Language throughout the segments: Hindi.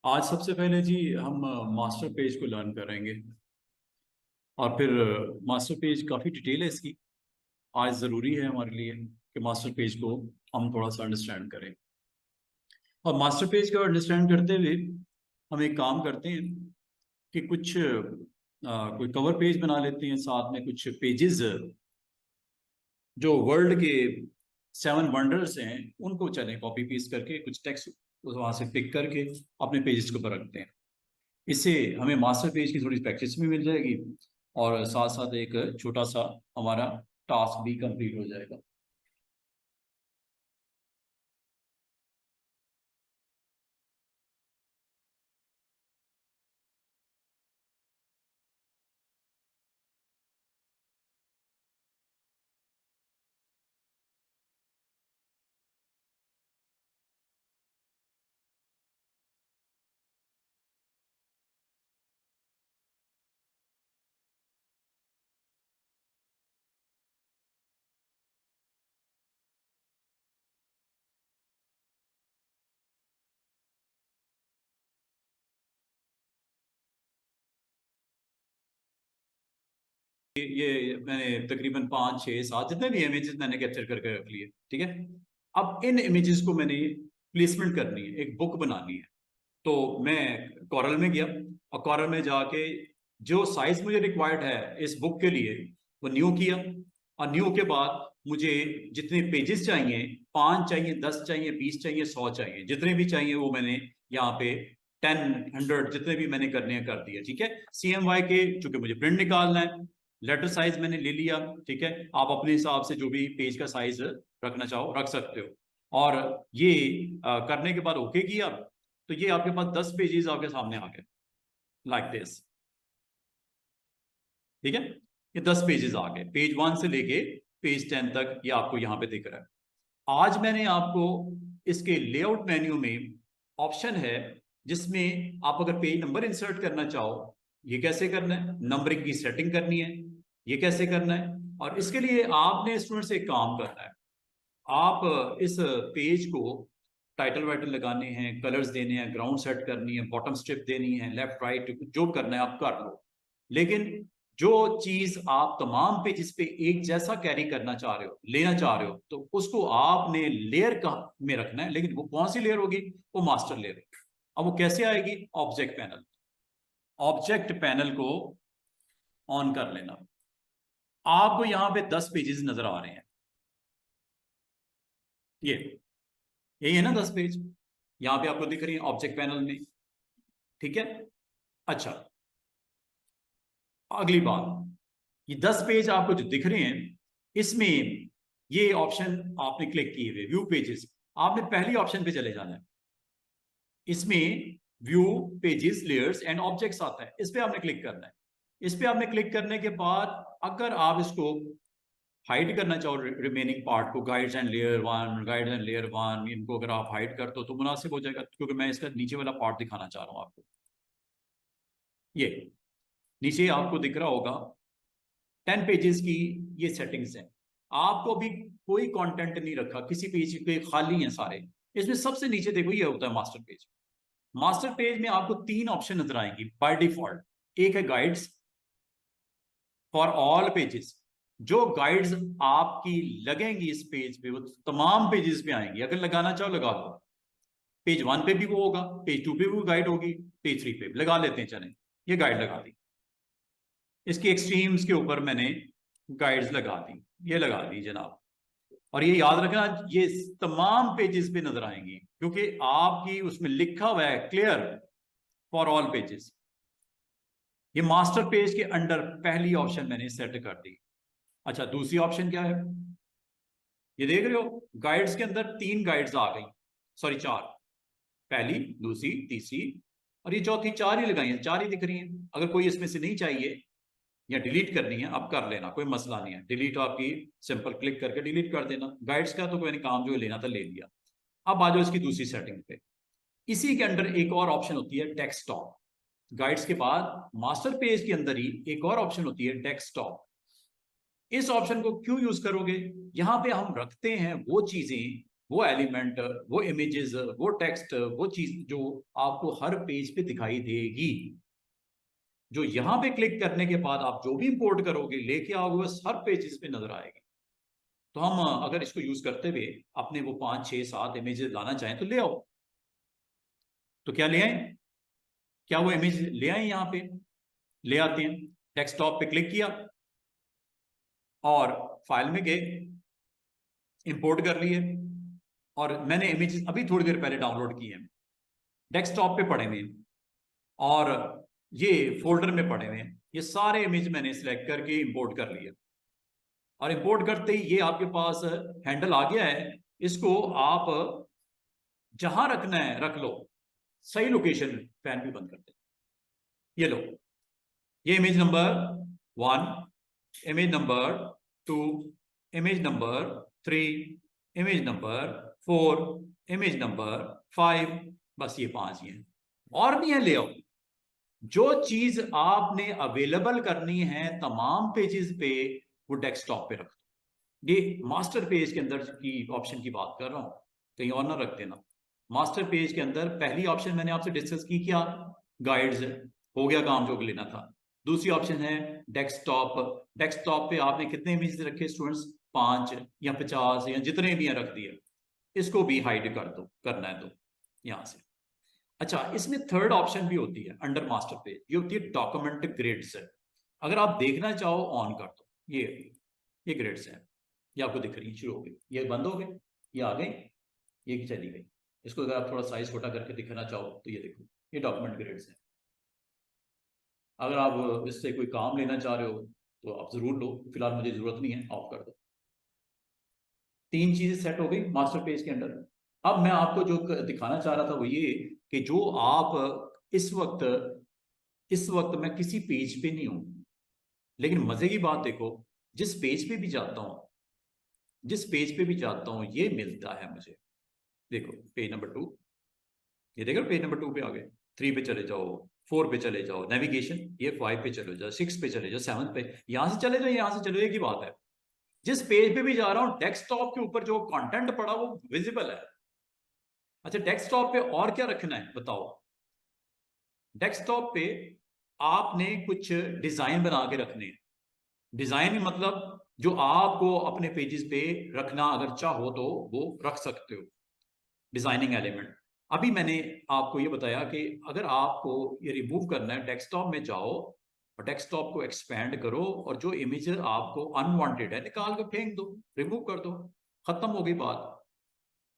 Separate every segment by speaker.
Speaker 1: आज सबसे पहले जी हम मास्टर पेज को लर्न करेंगे और फिर मास्टर पेज काफ़ी डिटेल है इसकी। आज ज़रूरी है हमारे लिए कि मास्टर पेज को हम थोड़ा सा अंडरस्टैंड करें। और मास्टर पेज को अंडरस्टैंड करते हुए हम एक काम करते हैं कि कुछ कोई कवर पेज बना लेते हैं, साथ में कुछ पेजेस जो वर्ल्ड के 7 वंडर्स हैं उनको चलें कॉपी पेस्ट करके कुछ टेक्स्ट वहाँ से पिक करके अपने पेजेस के ऊपर रखते हैं। इससे हमें मास्टर पेज की थोड़ी प्रैक्टिस भी मिल जाएगी और साथ साथ एक छोटा सा हमारा टास्क भी कंप्लीट हो जाएगा। ये मैंने तकरीबन 5 6 7 जितने भी इमेजेस मैंने कैप्चर करके रख लिए, ठीक है। अब इन इमेजेस को मैंने प्लेसमेंट करनी है, एक बुक बनानी है। तो मैं कॉरल में गया और कॉरल में जाके जो साइज मुझे रिक्वायर्ड है इस बुक के लिए वो न्यू किया। और न्यू के बाद मुझे जितने पेजेस चाहिए, 5 चाहिए, 10 चाहिए, 20 चाहिए, 100 चाहिए, जितने भी चाहिए वो मैंने यहाँ पे 10 100 जितने भी मैंने करने हैं कर दिया, ठीक है। CMY के चूंकि मुझे प्रिंट निकालना है, लेटर साइज मैंने ले लिया, ठीक है। आप अपने हिसाब से जो भी पेज का साइज रखना चाहो रख सकते हो। और ये करने के बाद ओके किया तो ये आपके पास 10 पेजेस आपके सामने आ गए, लाइक दिस, ठीक है। ये 10 पेजेस आ गए, पेज 1 से लेके पेज 10 तक ये आपको यहाँ पे दिख रहा है। आज मैंने आपको इसके लेआउट मेन्यू में ऑप्शन है जिसमें आप अगर पेज नंबर इंसर्ट करना चाहो, ये कैसे करना है, नंबरिंग की सेटिंग करनी है, ये कैसे करना है। और इसके लिए आपने स्टूडेंट से एक काम करना है। आप इस पेज को टाइटल वाइटल लगाने हैं, कलर्स देने हैं, ग्राउंड सेट करनी है, बॉटम स्ट्रिप देनी है, लेफ्ट राइट जो करना है आप कर लो। लेकिन जो चीज आप तमाम पेजेस पे एक जैसा कैरी करना चाह रहे हो, लेना चाह रहे हो, तो उसको आपने लेयर का में रखना है। लेकिन वो कौन सी लेयर होगी? वो मास्टर लेयर। अब वो कैसे आएगी? Object panel. ऑब्जेक्ट पैनल को ऑन कर लेना। आपको यहां पे 10 पेजेस नजर आ रहे हैं, ये यही है ना 10 पेज, यहां पे आपको दिख रही है ऑब्जेक्ट पैनल में, ठीक है। अच्छा, अगली बात, ये 10 पेज आपको जो दिख रहे हैं इसमें ये ऑप्शन आपने क्लिक किए हुए व्यू पेजेस, आपने पहली ऑप्शन पे चले जाना है। इसमें view pages layers and objects आता है, इस पे आपने क्लिक करना है। इस पे आपने क्लिक करने के बाद अगर आप इसको हाइड करना चाहो रिमेनिंग पार्ट को, guides and layer 1, guides and layer 1, इनको अगर आप हाइड कर दो तो मुनासिब हो जाएगा, क्योंकि मैं इसका नीचे वाला पार्ट दिखाना चाह रहा हूं आपको। ये नीचे आपको दिख रहा होगा 10 पेजेस की ये सेटिंग्स हैं। आपको भी कोई कंटेंट नहीं रखा, किसी पेज पे खाली हैं सारे। इसमें सबसे नीचे देखो ये होता है मास्टर पेज। मास्टर पेज में आपको 3 ऑप्शन नजर आएंगी बाय डिफॉल्ट। एक है गाइड्स फॉर ऑल पेजेस, जो गाइड्स आपकी लगेंगी इस पेज पे वो तमाम पेजेस पे आएंगी, अगर लगाना चाहो लगा लो। पेज 1 पे भी वो होगा, पेज 2 पे भी गाइड होगी, पेज 3 पे लगा लेते हैं, चलें ये गाइड लगा दी। इसकी एक्सट्रीम्स के ऊपर मैंने गाइड्स लगा दी, ये लगा दी जनाब। और ये याद रखना ये तमाम पेजेस पे नजर आएंगी क्योंकि आपकी उसमें लिखा हुआ है क्लियर फॉर ऑल पेजेस। ये मास्टर पेज के अंडर पहली ऑप्शन मैंने सेट कर दी। अच्छा, दूसरी ऑप्शन क्या है? ये देख रहे हो गाइड्स के अंदर 3 गाइड्स आ गई, सॉरी 4, पहली, दूसरी, तीसरी और ये चौथी, 4 ही लगाई है, 4 ही दिख रही हैं। अगर कोई इसमें से नहीं चाहिए या डिलीट करनी है अब कर लेना, कोई मसला नहीं है, डिलीट आपकी सिंपल क्लिक करके डिलीट कर देना। गाइड्स का तो कोई काम जो लेना था ले लिया। अब आ जाओ इसकी दूसरी सेटिंग पे। इसी के अंदर एक और ऑप्शन होती है डेस्कटॉप। गाइड्स के बाद मास्टर पेज के अंदर ही एक और ऑप्शन होती है डेस्कटॉप। इस ऑप्शन को क्यों यूज करोगे? यहां पे हम रखते हैं वो चीजें वो एलिमेंट, वो इमेजेस, वो टेक्स्ट, वो चीज जो आपको हर पेज पे दिखाई देगी, जो यहाँ पे क्लिक करने के बाद आप जो भी इंपोर्ट करोगे लेके आओगे बस हर पेजेस पे नजर आएगी। तो हम अगर इसको यूज करते हुए अपने वो 5, 6, 7 इमेजेस लाना चाहें तो ले आओ। तो क्या ले आए, क्या वो इमेज ले आए, यहाँ पे ले आते हैं, डेस्कटॉप पे क्लिक किया और फाइल में गए, इंपोर्ट कर लिए, और मैंने इमेजेस अभी थोड़ी देर पहले डाउनलोड किए हैं, डेस्कटॉप पे पड़े हुए हैं और ये फोल्डर में पड़े हुए हैं। ये सारे इमेज मैंने सिलेक्ट करके इंपोर्ट कर लिए, और इंपोर्ट करते ही ये आपके पास हैंडल आ गया है। इसको आप जहां रखना है रख लो, सही लोकेशन, फैन भी बंद करते, ये लो, ये image number 1, image number 2, image number 3, image number 4, image number 5, बस ये 5 ही हैं, और भी है ले आओ। जो चीज आपने अवेलेबल करनी है तमाम पेजेस पे, वो डेस्कटॉप पे रख दो। ये मास्टर पेज के अंदर की ऑप्शन की बात कर रहा हूं, कहीं और ना रख देना। मास्टर पेज के अंदर पहली ऑप्शन मैंने आपसे डिस्कस की, क्या गाइड्स, हो गया काम जो लेना था। दूसरी ऑप्शन है डेस्कटॉप। डेस्कटॉप पे आपने कितने इमेज रखे स्टूडेंट्स, 5 या 50 या जितने भी रख दिए, इसको भी हाइड कर दो, करना है तो यहां से। अच्छा, इसमें थर्ड ऑप्शन भी होती है अंडर मास्टर पेज, ये होती है डॉक्यूमेंट ग्रिड्स। अगर आप देखना चाहो ऑन कर दो, ये ग्रिड्स है, ये आपको दिख रही है, शुरू हो गई, ये बंद हो गए, ये आ गई, ये चली गई। इसको अगर आप थोड़ा साइज छोटा करके दिखाना चाहो तो ये देखो, ये डॉक्यूमेंट ग्रिड्स है। अगर आप इससे कोई काम लेना चाह रहे हो तो आप जरूर लो, फिलहाल मुझे जरूरत नहीं है, ऑफ कर दो। 3 चीजें सेट हो गई मास्टर पेज के अंदर। अब मैं आपको जो दिखाना चाह रहा था वो ये कि जो आप इस वक्त मैं किसी पेज पे नहीं हूं, लेकिन मजे की बात देखो, जिस पेज पे भी जाता हूं, जिस पेज पे भी जाता हूं ये मिलता है मुझे। देखो पेज नंबर 2, ये देखो पेज नंबर 2 पे आ गए, 3 पे चले जाओ, 4 पे चले जाओ, नेविगेशन, ये 5 पे चले जाओ, 6 पे चले जाओ, 7 पे, यहां से चले जाओ, यहां से चले जाओ, एक ही बात है। जिस पेज पे भी जा रहा हूं डेस्कटॉप के ऊपर जो कंटेंट पड़ा वो विजिबल है। अच्छा, डेस्कटॉप पे और क्या रखना है बताओ। डेस्कटॉप पे आपने कुछ डिजाइन बना के रखने हैं। डिजाइन मतलब जो आपको अपने पेजेस पे रखना अगर चाहो तो वो रख सकते हो, डिजाइनिंग एलिमेंट। अभी मैंने आपको ये बताया कि अगर आपको ये रिमूव करना है, डेस्कटॉप में जाओ और डेस्कटॉप को एक्सपैंड करो, और जो इमेज आपको अनवांटेड है निकाल के फेंक दो, रिमूव कर दो, खत्म हो गई बात।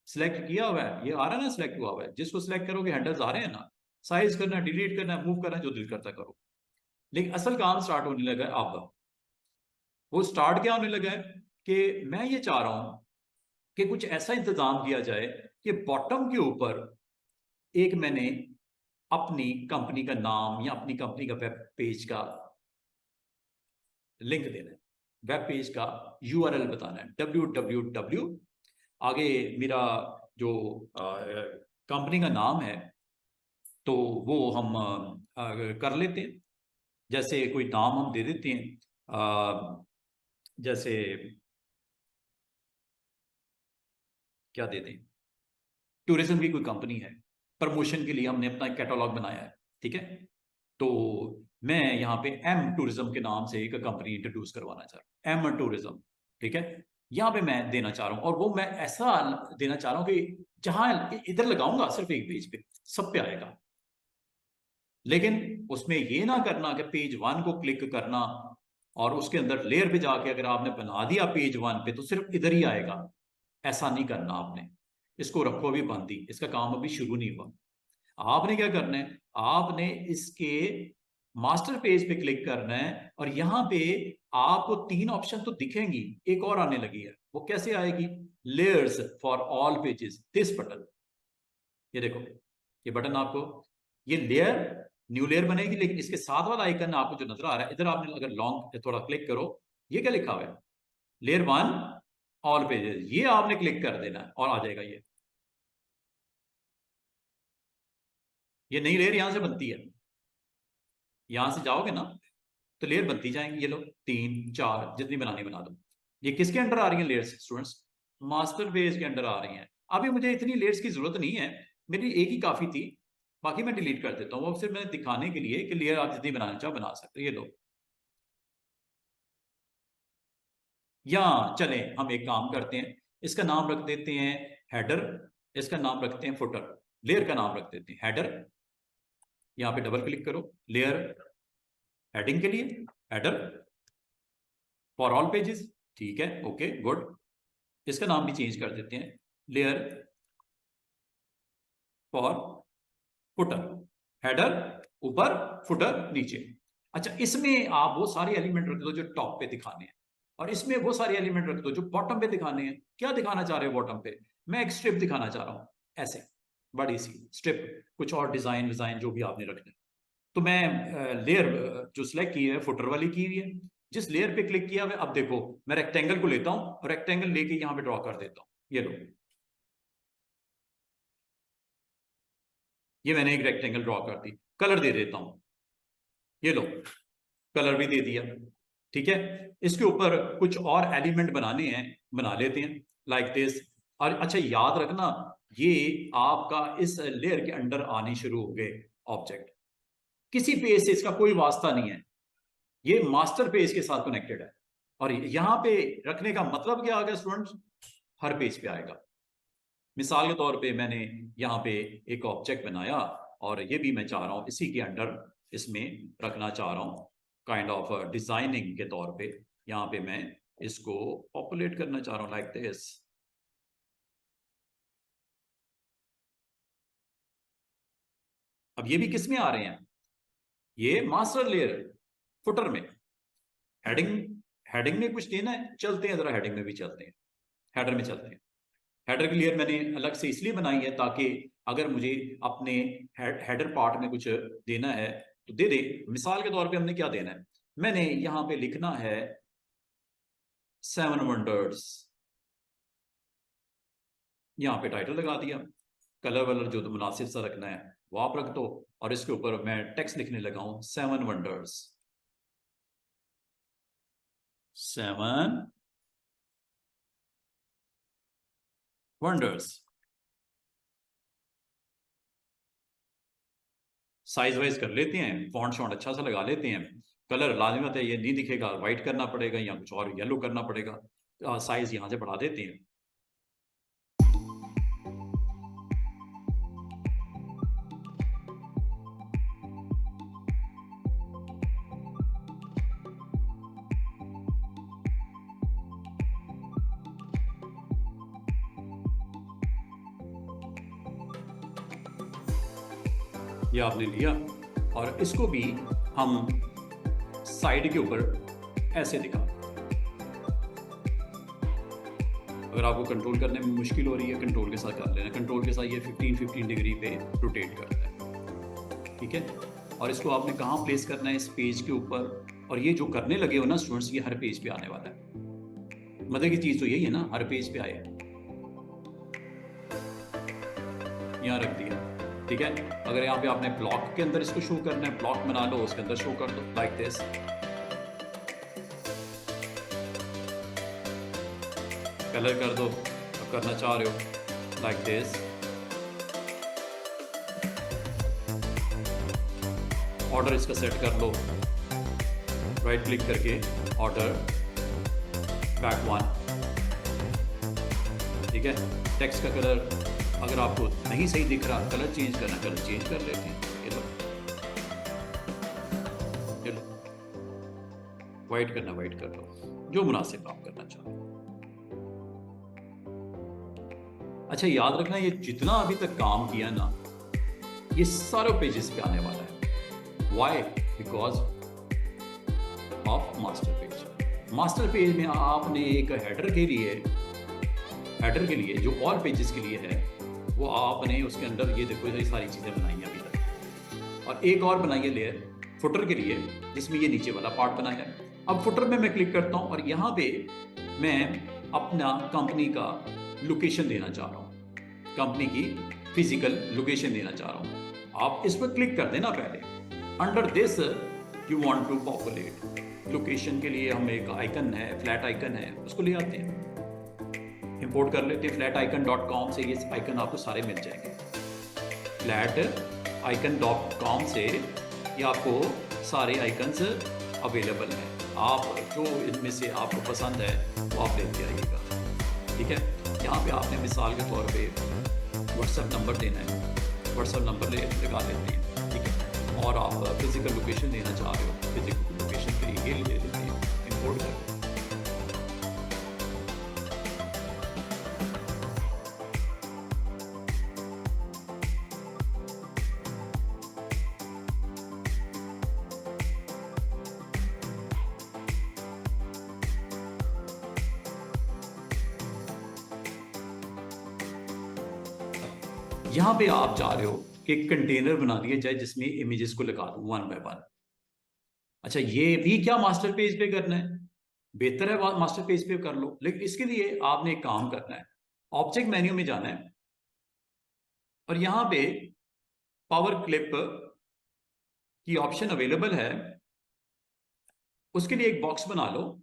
Speaker 1: सिलेक्ट किया हुआ है, ये आ रहा है ना, सिलेक्ट हुआ हुआ है, जिसको सिलेक्ट करोगे हैंडल्स आ रहे हैं ना, साइज करना, डिलीट करना, मूव करना, जो दिल करता करो। लेकिन असल काम स्टार्ट होने लगा है अब। वो स्टार्ट क्या होने लगा है कि मैं ये चाह रहा हूं कि कुछ ऐसा इंतजाम किया जाए कि बॉटम के ऊपर एक मैंने अपनी कंपनी का नाम या अपनी कंपनी का वेब पेज का लिंक देना है, वेब पेज का यूआरएल बताना है, www, आगे मेरा जो कंपनी का नाम है तो वो हम कर लेते हैं। जैसे कोई नाम हम दे देते हैं, जैसे क्या दे दें, टूरिज्म की कोई कंपनी है, प्रमोशन के लिए हमने अपना कैटलॉग बनाया है, ठीक है। तो मैं यहाँ पे एम टूरिज्म के नाम से एक कंपनी इंट्रोड्यूस करवाना चाह रहा हूँ, एम टूरिज्म, ठीक है। यहाँ पे मैं देना चाह रहा हूँ, और वो मैं ऐसा देना चाह रहा हूँ कि जहां इधर लगाऊंगा सिर्फ एक पेज पे सब पे आएगा, लेकिन उसमें ये ना करना कि पेज 1 को क्लिक करना और उसके अंदर लेयर पे जाके अगर आपने बना दिया पेज 1 पे तो सिर्फ इधर ही आएगा, ऐसा नहीं करना आपने। इसको रखो अभी बंद ही, इसका काम अभी शुरू नहीं हुआ। आपने क्या करना है, आपने इसके मास्टर पेज पे क्लिक करना है, और यहां पे आपको 3 ऑप्शन तो दिखेंगी, एक और आने लगी है, वो कैसे आएगी, layers for all pages, this button, ये देखो, ये बटन आपको, ये लेयर, न्यू लेयर बनेगी, लेकिन इसके साथ वाला आइकन आपको जो नजर आ रहा है इधर, आपने अगर लॉन्ग थोड़ा क्लिक करो, ये क्या लिखा हुआ है, लेयर 1 ऑल पेजेस, ये आपने क्लिक कर देना है और आ जाएगा ये नई लेयर यहां से बनती है, यहां से जाओगे ना तो लेयर बनती जाएंगी, ये लो 3, 4 जितनी बनानी बना दो। ये किसके अंडर आ रही है लेयर्स स्टूडेंट्स, मास्टर पेज के अंडर आ रही हैं। अभी मुझे इतनी लेयर्स की जरूरत नहीं है, मेरी एक ही काफी थी, बाकी मैं डिलीट कर देता हूँ। वो सिर्फ मैंने दिखाने के लिए कि लेयर आप जितनी बनाना चाहो बना सकते हो। ये लो, या चले हम एक काम करते हैं, इसका नाम रख देते हैं हेडर, इसका नाम रखते हैं फुटर, लेयर का नाम रख देते हैं हेडर। यहाँ पे डबल क्लिक करो, लेयर हेडिंग के लिए हेडर फॉर ऑल पेजेस, ठीक है, ओके गुड। इसका नाम भी चेंज कर देते हैं, लेयर फॉर फुटर, हेडर ऊपर, फुटर नीचे। अच्छा, इसमें आप वो सारे एलिमेंट रख दो जो टॉप पे दिखाने हैं, और इसमें वो सारे एलिमेंट रख दो जो बॉटम पे दिखाने हैं। क्या दिखाना चाह रहे हो बॉटम पे? मैं एक स्ट्रिप दिखाना चाह रहा हूं, ऐसे बड़ी सी स्ट्रिप, कुछ और डिजाइन विजाइन जो भी आपने रखने। तो मैं लेयर जो सिलेक्ट की है फुटर वाली की हुई है, जिस लेयर पे क्लिक किया हुआ, अब देखो मैं रेक्टेंगल को लेता हूं और रेक्टेंगल लेके यहां पे ड्रॉ कर देता हूं। ये लो, ये मैंने एक रेक्टेंगल ड्रॉ कर दी, कलर दे देता हूं, ये लो कलर भी दे दिया, ठीक है। इसके ऊपर कुछ और एलिमेंट बनाने हैं, बना लेते हैं लाइक दिस। और अच्छा याद रखना, ये आपका इस लेयर के अंडर आने शुरू हो गए ऑब्जेक्ट, किसी पेज से इसका कोई वास्ता नहीं है, ये मास्टर पेज के साथ कनेक्टेड है। और यहां पे रखने का मतलब क्या आ गया स्टूडेंट्स? हर पेज पे आएगा। मिसाल के तौर पे मैंने यहाँ पे एक ऑब्जेक्ट बनाया, और ये भी मैं चाह रहा हूँ इसी के अंडर इसमें रखना चाह रहा हूँ, काइंड ऑफ डिजाइनिंग के तौर पे। यहाँ पे मैं इसको पॉपुलेट करना चाह रहा हूँ लाइक दिस। अब ये भी किस में आ रहे हैं? ये मास्टर लेयर फुटर में। हेडिंग, हेडिंग में कुछ देना है, चलते हैं जरा हेडिंग में भी चलते हैं, हेडर में चलते हैं। हेडर की लेयर मैंने अलग से इसलिए बनाई है ताकि अगर मुझे अपने हेडर पार्ट में कुछ देना है तो दे दे। मिसाल के तौर पे हमने क्या देना है, मैंने यहां पे लिखना है 7 वंडर्स, यहाँ पे टाइटल लगा दिया। कलर वलर जो तो मुनासिब सा रखना है वो आप रख दो, और इसके ऊपर मैं टेक्स्ट लिखने लगा हूं 7 वंडर्स, 7 वंडर्स। साइज वाइज कर लेते हैं, फॉन्ट शॉन्ट अच्छा सा लगा लेते हैं। कलर लाजमत है, ये नहीं दिखेगा, व्हाइट करना पड़ेगा या कुछ और येलो करना पड़ेगा। साइज यहाँ से बढ़ा देते हैं। ये आपने लिया, और इसको भी हम साइड के ऊपर ऐसे दिखा। अगर आपको कंट्रोल करने में मुश्किल हो रही है, कंट्रोल के साथ कर लेना। कंट्रोल के साथ ये 15 डिग्री पे रोटेट करता है, ठीक है। और इसको आपने कहाँ प्लेस करना है? इस पेज के ऊपर। और ये जो करने लगे हो ना स्टूडेंट्स, ये हर पेज पे आने वाला है। मजे की चीज तो यही है ना, हर पेज पे आए। यहाँ रख दिया, ठीक है। अगर यहाँ पे आपने ब्लॉक के अंदर इसको शो करना है, ब्लॉक बना लो, उसके अंदर शो कर दो लाइक दिस। कलर कर दो, अब करना चाह रहे हो लाइक दिस। ऑर्डर इसका सेट कर लो, राइट क्लिक करके ऑर्डर बैक 1, ठीक है। टेक्स्ट का कलर अगर आपको नहीं सही दिख रहा, कलर चेंज करना, कलर चेंज कर लेते हैं। ये लो, ये लो, वाइट करना वाइट कर लो, जो मुनासिब आप करना चाहो। अच्छा याद रखना, ये जितना अभी तक काम किया ना, ये सारे पेजेस पे आने वाला है। Why? Because of master page. Master page में आपने एक हेडर के लिए जो ऑल पेजेस के लिए है, वो आपने उसके अंदर ये देखो ये सारी चीजें बनाई हैं अभी तक। और एक और बनाई है लेयर फुटर के लिए, जिसमें ये नीचे वाला पार्ट बना है। अब फुटर में मैं क्लिक करता हूं, और यहां पे मैं अपना कंपनी का लोकेशन देना चाह रहा हूं, कंपनी की फिजिकल लोकेशन देना चाह रहा हूं। आप इस पर क्लिक कर देना पहले। Under this you want to populate location के लिए हम एक आइकन है, फ्लैट आइकन है, उसको ले आते हैं। इंपोर्ट कर लेते हैं flaticon.com से। ये आइकन आपको सारे मिल जाएंगे। flaticon.com से ये आपको सारे आइकन्स अवेलेबल हैं। आप जो इनमें से आपको पसंद है वो आप लेते आइएगा, ठीक है। यहाँ पे आपने मिसाल के तौर पे व्हाट्सएप नंबर देना है, व्हाट्सएप नंबर लगा देते हैं, ठीक है। और आप फिजिकल लोकेशन देना चाह रहे हो, फिजिकल लोकेशन के लिए ले लेते हैं, इंपोर्ट कर। यहाँ पे आप जा रहे हो कि कंटेनर बना दिया जाए जिसमें इमेजेस को लगा दूं 1 बाय 1। अच्छा, ये भी क्या मास्टर पेज पे करना है? बेहतर है मास्टर पेज पे कर लो, लेकिन इसके लिए आपने एक काम करना है। ऑब्जेक्ट मेन्यू में जाना है और यहाँ पे पावर क्लिप की ऑप्शन अवेलेबल है, उसके लिए एक बॉक्स बना लो।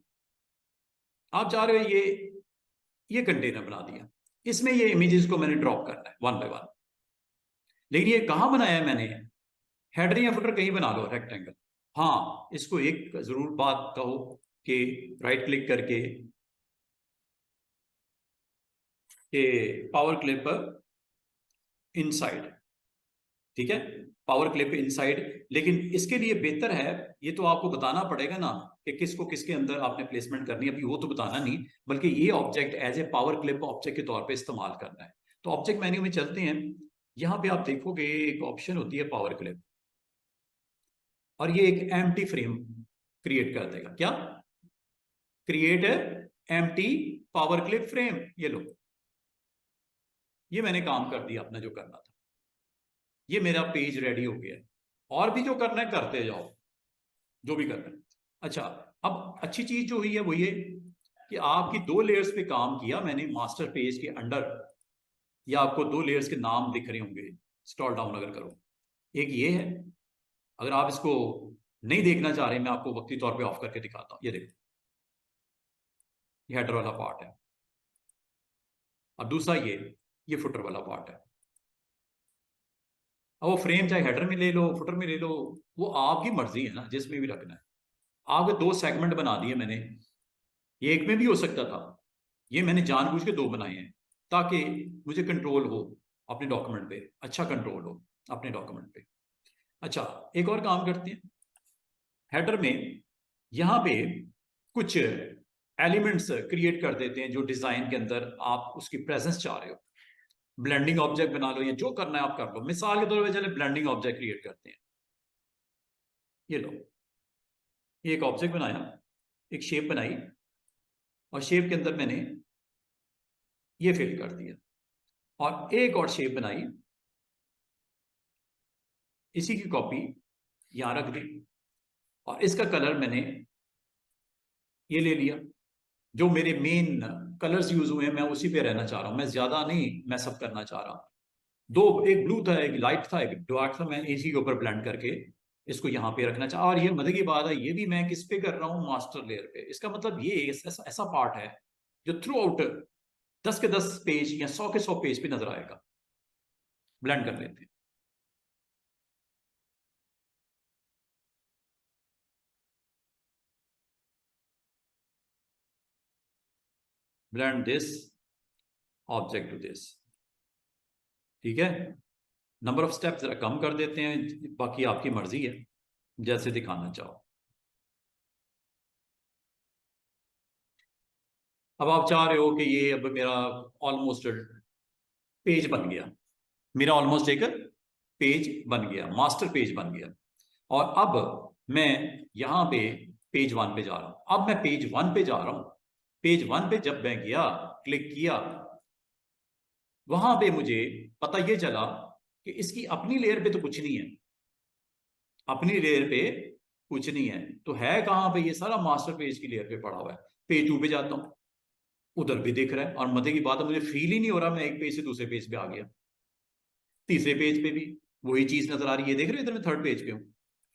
Speaker 1: आप जा रहे हो ये कंटेनर बना दिया, इसमें ये इमेजेस को मैंने ड्रॉप करना है 1 बाय 1। लेकिन ये कहाँ बनाया है मैंने? हेडर या फुटर कहीं बना लो, रेक्टेंगल। हाँ, इसको एक जरूर बात कहो कि राइट क्लिक करके पावर क्लिप इनसाइड, ठीक है, पावर क्लिप इनसाइड। लेकिन इसके लिए बेहतर है, ये तो आपको बताना पड़ेगा ना कि किसको किसके अंदर आपने प्लेसमेंट करनी है, अभी वो तो बताना नहीं, बल्कि ये object as a power clip object के तौर पे इस्तेमाल करना है। तो ऑब्जेक्ट मेन्यू में चलते हैं। यहाँ पे आप देखोगे एक ऑप्शन होती है पावर क्लिप, और ये एक एम्प्टी फ्रेम क्रिएट कर देगा। क्या? Create empty power clip frame. ये लो, ये मैंने काम कर दिया अपना जो करना था, ये मेरा पेज रेडी हो गया। और भी जो करना है करते जाओ, जो भी करना है। अच्छा, अब अच्छी चीज जो हुई है वो ये कि आपकी 2 लेयर्स पे काम किया मैंने मास्टर पेज के अंडर। या आपको 2 लेयर्स के नाम दिख रहे होंगे, स्क्रॉल डाउन अगर करो। एक ये है, अगर आप इसको नहीं देखना चाह रहे, मैं आपको वक्ती तौर पे ऑफ करके दिखाता हूं। ये देखो, ये हेडर वाला पार्ट है, और दूसरा ये फुटर वाला पार्ट है। अब वो फ्रेम चाहे हेडर में ले लो, फुटर में ले लो, वो आपकी मर्जी है ना, जिसमें भी रखना है। आगे 2 सेगमेंट बना दिए मैंने, ये एक में भी हो सकता था, ये मैंने जानबूझ के 2 बनाए हैं ताकि मुझे कंट्रोल हो अपने डॉक्यूमेंट पे, अच्छा कंट्रोल हो अपने डॉक्यूमेंट पे। अच्छा, एक और काम करते हैं। हेडर में यहाँ पे कुछ एलिमेंट्स क्रिएट कर देते हैं जो डिजाइन के अंदर आप उसकी प्रेजेंस चाह रहे हो। ब्लेंडिंग ऑब्जेक्ट बना लो, या जो करना है आप कर लो। मिसाल के तौर पर चले ब्लेंडिंग ऑब्जेक्ट क्रिएट करते हैं। ये लो, ये एक ऑब्जेक्ट बनाया, एक शेप बनाई, और शेप के अंदर मैंने ये फिल कर दिया, और एक और शेप बनाई, इसी की कॉपी यहां रख दी, और इसका कलर मैंने ये ले लिया। जो मेरे मेन कलर्स यूज हुए हैं मैं उसी पे रहना चाह रहा हूं, मैं ज्यादा नहीं मैसअप करना चाह रहा। 2, एक ब्लू था, एक लाइट था, एक डार्क था, मैं इसी के ऊपर ब्लेंड करके इसको यहाँ पे रखना चाह। और ये मजे की बात है, ये भी मैं किस पे कर रहा हूँ? मास्टर लेयर पे। इसका मतलब ये ऐसा पार्ट है जो थ्रू आउट 10 के 10 पेज या 100 के 100 पेज पे नजर आएगा। ब्लेंड कर लेते हैं। Blend this object to this, ठीक है। नंबर ऑफ स्टेप जरा कम कर देते हैं, बाकी आपकी मर्जी है जैसे दिखाना चाहो। अब आप चाह रहे हो कि ये अब मेरा ऑलमोस्ट पेज बन गया, मेरा ऑलमोस्ट एक पेज बन गया, मास्टर पेज बन गया। और अब मैं यहाँ पे पेज 1 पे जा रहा हूं। अब मैं पेज 1 पे जा रहा हूं। पेज 1 पे जब मैं गया, क्लिक किया, वहां पे मुझे पता ये चला कि इसकी अपनी लेयर पे तो कुछ नहीं है, अपनी लेयर पे कुछ नहीं है। तो है कहां पे? ये सारा मास्टर पेज की लेयर पे पड़ा हुआ है। पेज 2 पे जाता हूं, उधर भी दिख रहा है, और मजे की बात है मुझे फील ही नहीं हो रहा मैं एक पेज से दूसरे पेज पे आ गया। तीसरे पेज पे भी वही चीज नजर आ रही है, देख रहे हो? इधर मैं 3rd पेज पे हूँ,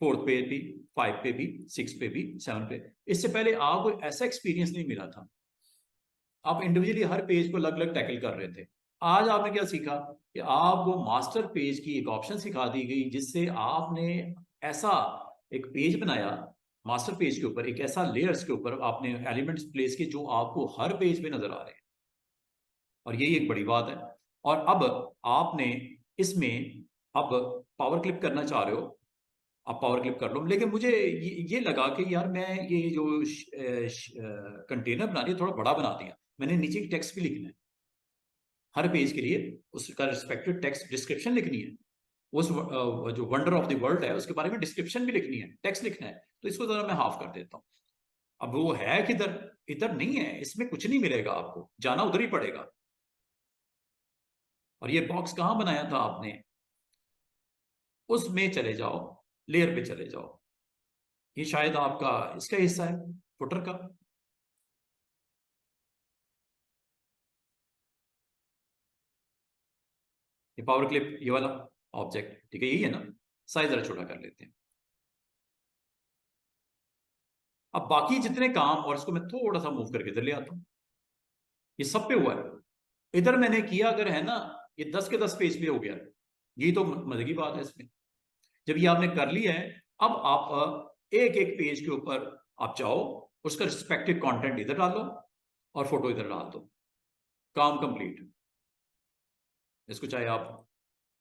Speaker 1: 4th पेज भी, 5 पे भी, 6 पे भी, 7 पे। इससे पहले आपको ऐसा एक्सपीरियंस नहीं मिला था। आप इंडिविजुअली हर पेज को अलग अलग टैकल कर रहे थे। आज आपने क्या सीखा कि आपको मास्टर पेज की एक ऑप्शन सिखा दी गई, जिससे आपने ऐसा एक पेज बनाया मास्टर पेज के ऊपर, एक ऐसा लेयर्स के ऊपर आपने एलिमेंट्स प्लेस किए जो आपको हर पेज पे नजर आ रहे हैं, और यही एक बड़ी बात है। और अब आपने इसमें अब पावर क्लिप करना चाह रहे हो, आप पावर क्लिप कर लो, लेकिन मुझे ये लगा कि यार मैं ये जो कंटेनर बना रही है थोड़ा बड़ा बना दिया, मैंने नीचे टेक्स्ट भी लिखना है हर पेज के लिए, उसका रिस्पेक्टिव टेक्स्ट डिस्क्रिप्शन लिखनी है, उस जो वंडर ऑफ द वर्ल्ड है उसके बारे में डिस्क्रिप्शन भी लिखनी है, टेक्स्ट लिखना है, तो इसको जरा मैं हाफ कर देता हूँ। अब वो है किधर, इधर नहीं है, इसमें कुछ नहीं मिलेगा, आपको जाना उधर ही पड़ेगा। और ये बॉक्स कहाँ बनाया था आपने, उसमें चले जाओ, लेयर पे चले जाओ, ये शायद आपका इसका हिस्सा है, फुटर का। ये पावर क्लिप, ये वाला ऑब्जेक्ट, ठीक है, यही है ना। साइज जरा छोटा कर लेते हैं। अब बाकी जितने काम, और इसको मैं थोड़ा सा मूव करके इधर ले आता हूं, ये सब पे हुआ है। इधर मैंने किया अगर है ना, ये 10 के 10 पेज पे हो गया, ये तो मजे की बात है इसमें। जब ये आपने कर लिया है, अब आप एक एक पेज के ऊपर आप जाओ, उसका रिस्पेक्टिव कंटेंट इधर डालो और फोटो इधर डाल दो, काम कंप्लीट। इसको चाहे आप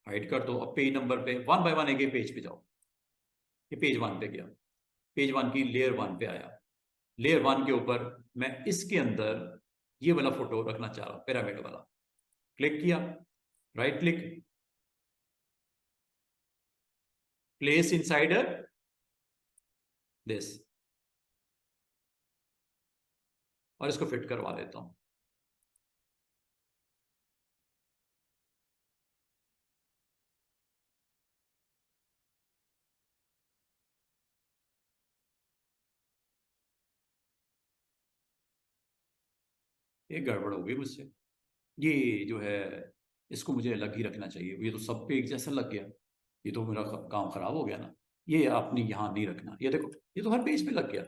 Speaker 1: हाइड कर दो। अब पेज नंबर पे वन बाय वन एक पेज पे जाओ, ये पेज वन पे गया, पेज वन की लेयर वन पे आया, लेयर वन के ऊपर मैं इसके अंदर ये वाला फोटो रखना चाह रहा हूं, पिरामिड वाला। क्लिक किया, right click, place insider this, और इसको फिट करवा देता हूं। ये गड़बड़ हो गई मुझसे, ये जो है इसको मुझे अलग ही रखना चाहिए, ये तो सब पे एक जैसा लग गया, ये तो मेरा काम खराब हो गया ना। ये आपने यहां नहीं रखना, ये देखो ये तो हर पेज पे लग गया,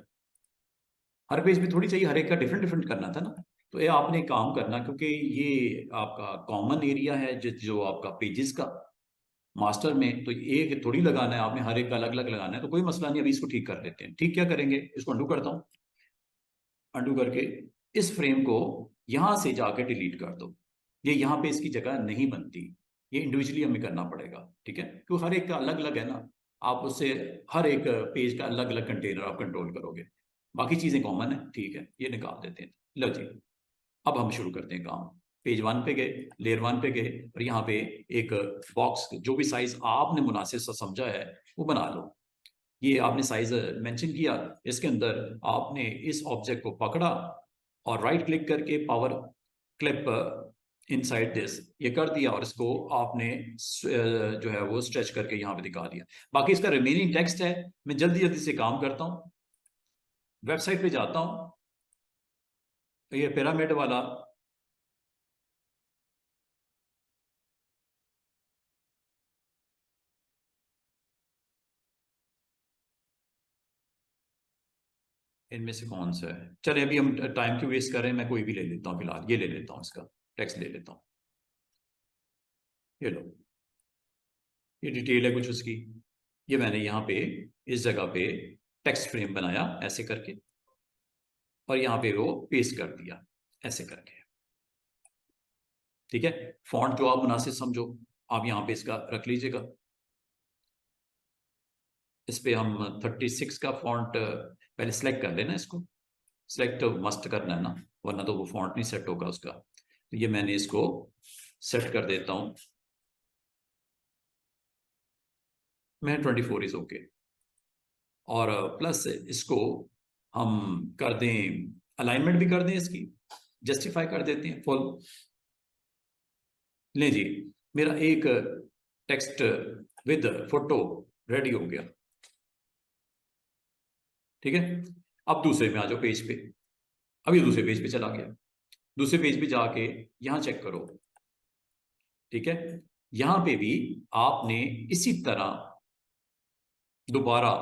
Speaker 1: हर पेज पे थोड़ी चाहिए, हर एक का डिफरेंट डिफरेंट करना था ना। तो ये आपने काम करना, क्योंकि ये आपका कॉमन एरिया है जो आपका पेजेस का मास्टर में, तो एक थोड़ी लगाना है आपने, हर एक का अलग अलग लगाना है, तो कोई मसला नहीं। अभी इसको ठीक कर लेते हैं। ठीक क्या करेंगे, इसको अंडू करता हूँ, अंडू करके इस फ्रेम को यहां से जाके डिलीट कर दो, ये यहां पे इसकी जगह नहीं बनती, ये इंडिविजुअली हमें करना पड़ेगा, ठीक है, क्योंकि हर एक का अलग अलग है ना। आप उससे हर एक पेज का अलग अलग कंटेनर आप कंट्रोल करोगे, बाकी चीजें कॉमन है, ठीक है, ये निकाल देते हैं। लो जी, अब हम शुरू करते हैं काम। पेज वन पे गए, लेयर वन पे गए, और यहाँ पे एक बॉक्स जो भी साइज आपने मुनासिब सा समझा है वो बना लो। ये आपने साइज मेंशन किया, इसके अंदर आपने इस ऑब्जेक्ट को पकड़ा और राइट क्लिक करके पावर क्लिप इनसाइड दिस ये कर दिया, और इसको आपने जो है वो स्ट्रेच करके यहाँ पे दिखा दिया। बाकी इसका रिमेनिंग टेक्स्ट है, मैं जल्दी जल्दी से काम करता हूँ, वेबसाइट पे जाता हूँ, ये पिरामिड वाला, इनमें से कौन सा है, चले अभी हम टाइम क्यों वेस्ट कर रहे हैं, मैं कोई भी ले लेता हूँ फिलहाल, ये ले लेता हूँ, इसका टेक्स्ट ले लेता हूँ, ये लो, ये डिटेल है कुछ उसकी। ये मैंने यहाँ पे इस जगह पे टेक्स्ट फ्रेम बनाया ऐसे करके, और यहाँ पे वो पेस्ट कर दिया ऐसे करके, ठीक है। फॉन्ट जो आप मुनासिब समझो आप यहाँ पे इसका रख लीजिएगा। इस पे हम 36 का फॉन्ट पहले सिलेक्ट कर लेना, इसको सिलेक्ट तो मस्त करना है ना, वरना तो वो फॉन्ट नहीं सेट होगा उसका। तो ये मैंने इसको सेट कर देता हूँ, मैं 24 इज ओके। और प्लस इसको हम कर दें, अलाइनमेंट भी कर दें इसकी, जस्टिफाई कर देते हैं फुल। ले जी, मेरा एक टेक्स्ट विद फोटो रेडी हो गया, ठीक है। अब दूसरे में आ जाओ पेज पे, अब ये दूसरे पेज पे चला गया, दूसरे पेज पे जाके यहां चेक करो, ठीक है। यहां पे भी आपने इसी तरह दोबारा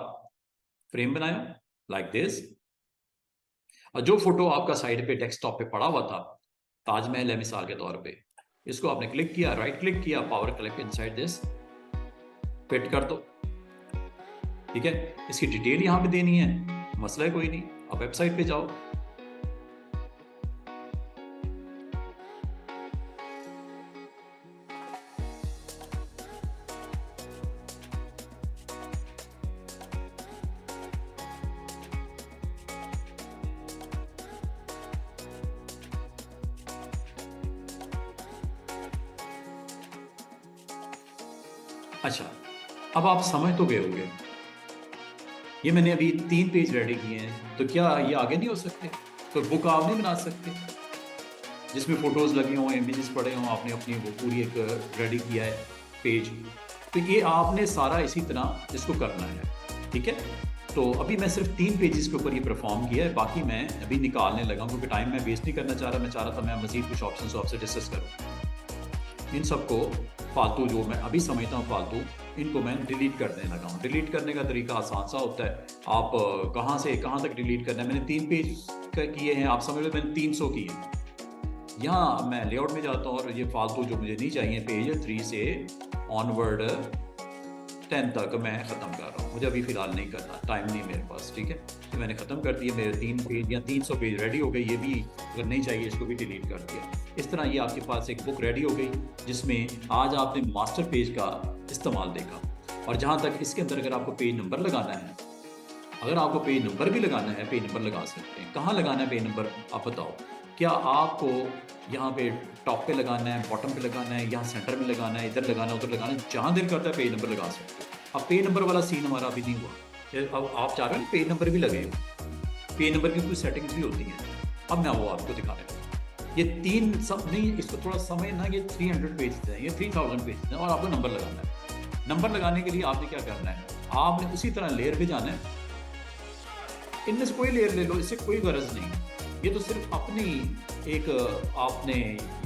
Speaker 1: फ्रेम बनाया लाइक दिस, और जो फोटो आपका साइड पे डेस्कटॉप पे पड़ा हुआ था ताजमहल है मिसाल के तौर पे, इसको आपने क्लिक किया, राइट क्लिक किया, power click inside this, fit कर दो। ठीक है, इसकी डिटेल यहाँ पे देनी है, मसला है कोई नहीं, आप वेबसाइट पे जाओ। अच्छा, अब आप समझ तो गए होंगे, ये मैंने अभी 3 पेज रेडी किए हैं, तो क्या ये आगे नहीं हो सकते? तो बुक आप नहीं बना सकते जिसमें फोटोज लगी हों, इमेजेस पड़े हों, आपने अपनी वो पूरी एक रेडी किया है पेज, तो ये आपने सारा इसी तरह इसको करना है। ठीक है, तो अभी मैं सिर्फ 3 पेजेस के ऊपर ये परफॉर्म किया है, बाकी मैं अभी निकालने लगा हूँ क्योंकि टाइम मैं वेस्ट नहीं करना चाह रहा, मैं चाह रहा था मैं मजीद कुछ ऑप्शन आपसे डिस्कस करूँ। इन सबको फालतू जो मैं अभी समझता हूँ फालतू, इनको मैं डिलीट कर देने लगा हूँ। डिलीट करने का तरीका आसान सा होता है, आप कहाँ से कहाँ तक डिलीट करना है। मैंने 3 पेज किए हैं, आप समझ लो मैंने 300 किए हैं। यहाँ मैं लेआउट में जाता हूँ और ये फालतू जो मुझे नहीं चाहिए पेज 3 से ऑनवर्ड 10 तक मैं ख़त्म कर रहा हूँ, मुझे अभी फ़िलहाल नहीं करना, टाइम नहीं मेरे पास। ठीक है, तो मैंने ख़त्म कर दिया, मेरे 3 पेज या 300 पेज रेडी हो गए। ये भी अगर नहीं चाहिए इसको भी डिलीट कर दिया। इस तरह ये आपके पास एक बुक रेडी हो गई जिसमें आज आपने मास्टर पेज का इस्तेमाल देखा। और जहाँ तक इसके अंदर अगर आपको पेज नंबर लगाना है, अगर आपको पेज नंबर भी लगाना है, पेज नंबर लगा सकते हैं। कहाँ लगाना है पेज नंबर, आप बताओ। क्या आपको यहाँ पे टॉप पे लगाना है, बॉटम पे लगाना है, यहाँ सेंटर में लगाना है, इधर लगाना है, उधर लगाना है, जहाँ दिल करता है पेज नंबर लगा सकते हो। अब पेज नंबर वाला सीन हमारा अभी नहीं हुआ, अब आप चाह रहे हो पेज नंबर भी लगे, पेज नंबर की कुछ सेटिंग्स भी होती हैं, अब मैं वो आपको दिखाने लगा। ये 3 सब नहीं, इसको थोड़ा समय ना, ये 300 पेज है, ये 3000 पेज है, और आपको नंबर लगाना है। नंबर लगाने के लिए आपने क्या करना है, आपने उसी तरह लेयर पे जाना है। इनमें से कोई लेयर ले लो, इससे कोई गरज नहीं, ये तो सिर्फ अपनी एक आपने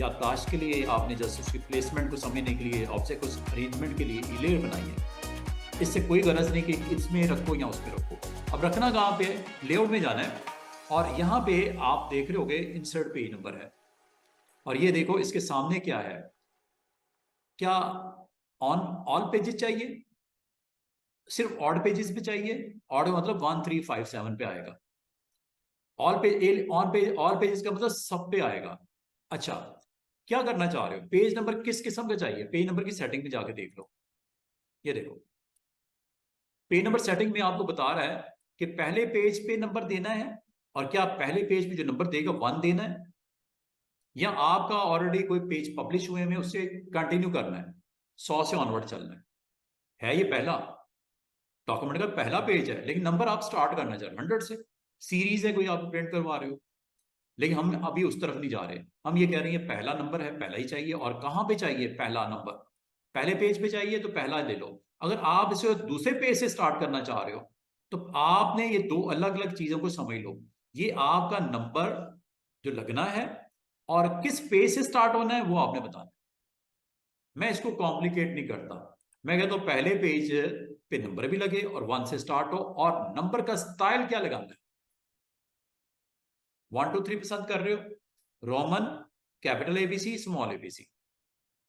Speaker 1: याददाश्त के लिए, आपने जस्ट उसकी प्लेसमेंट को समझने के लिए, ऑब्जेक्ट को अरेंजमेंट के लिए ये लेयर बनाई है। इससे कोई गरज नहीं कि इसमें रखो या उसमें रखो। अब रखना कहाँ पे है, लेआउट में जाना है, और यहाँ पे आप देख रहे होगे इंसर्ट पेज नंबर है, और ये देखो इसके सामने क्या है, क्या ऑन ऑल पेजेस चाहिए, सिर्फ ऑड पेजेस पे चाहिए, ऑड मतलब 1357 पे आएगा, ऑल पेज, ऑल पेजेस का मतलब सब पे आएगा। अच्छा, क्या करना चाह रहे हो, पेज नंबर किस किस्म का चाहिए, पेज नंबर की सेटिंग में जाके देख लो। ये देखो पेज नंबर सेटिंग में आपको बता रहा है कि पहले पेज पे नंबर देना है, और क्या पहले पेज पे जो नंबर देगा 1 देना है, या आपका ऑलरेडी कोई पेज पब्लिश हुए में उससे कंटिन्यू करना है, 100 से ऑनवर्ड चलना है। ये पहला डॉक्यूमेंट का पहला पेज है, लेकिन नंबर आप स्टार्ट करना चाह रहे हो 100 से, सीरीज है कोई आप प्रिंट करवा रहे हो, लेकिन हम अभी उस तरफ नहीं जा रहे। हम ये कह रहे हैं पहला नंबर है, पहला ही चाहिए। और कहाँ पे चाहिए पहला नंबर, पहले पेज पे चाहिए तो पहला ले लो। अगर आप इसे दूसरे पेज से स्टार्ट करना चाह रहे हो तो आपने ये 2 अलग अलग चीजों को समझ लो। ये आपका नंबर जो लगना है और किस पेज से स्टार्ट होना है वो आपने बताना। मैं इसको कॉम्प्लिकेट नहीं करता, मैं कहता हूं पहले पेज पे नंबर भी लगे और 1 से स्टार्ट हो, और नंबर का स्टाइल क्या लगाना है। 1 2 3 पसंद कर रहे हो, Roman, capital ABC, small ABC.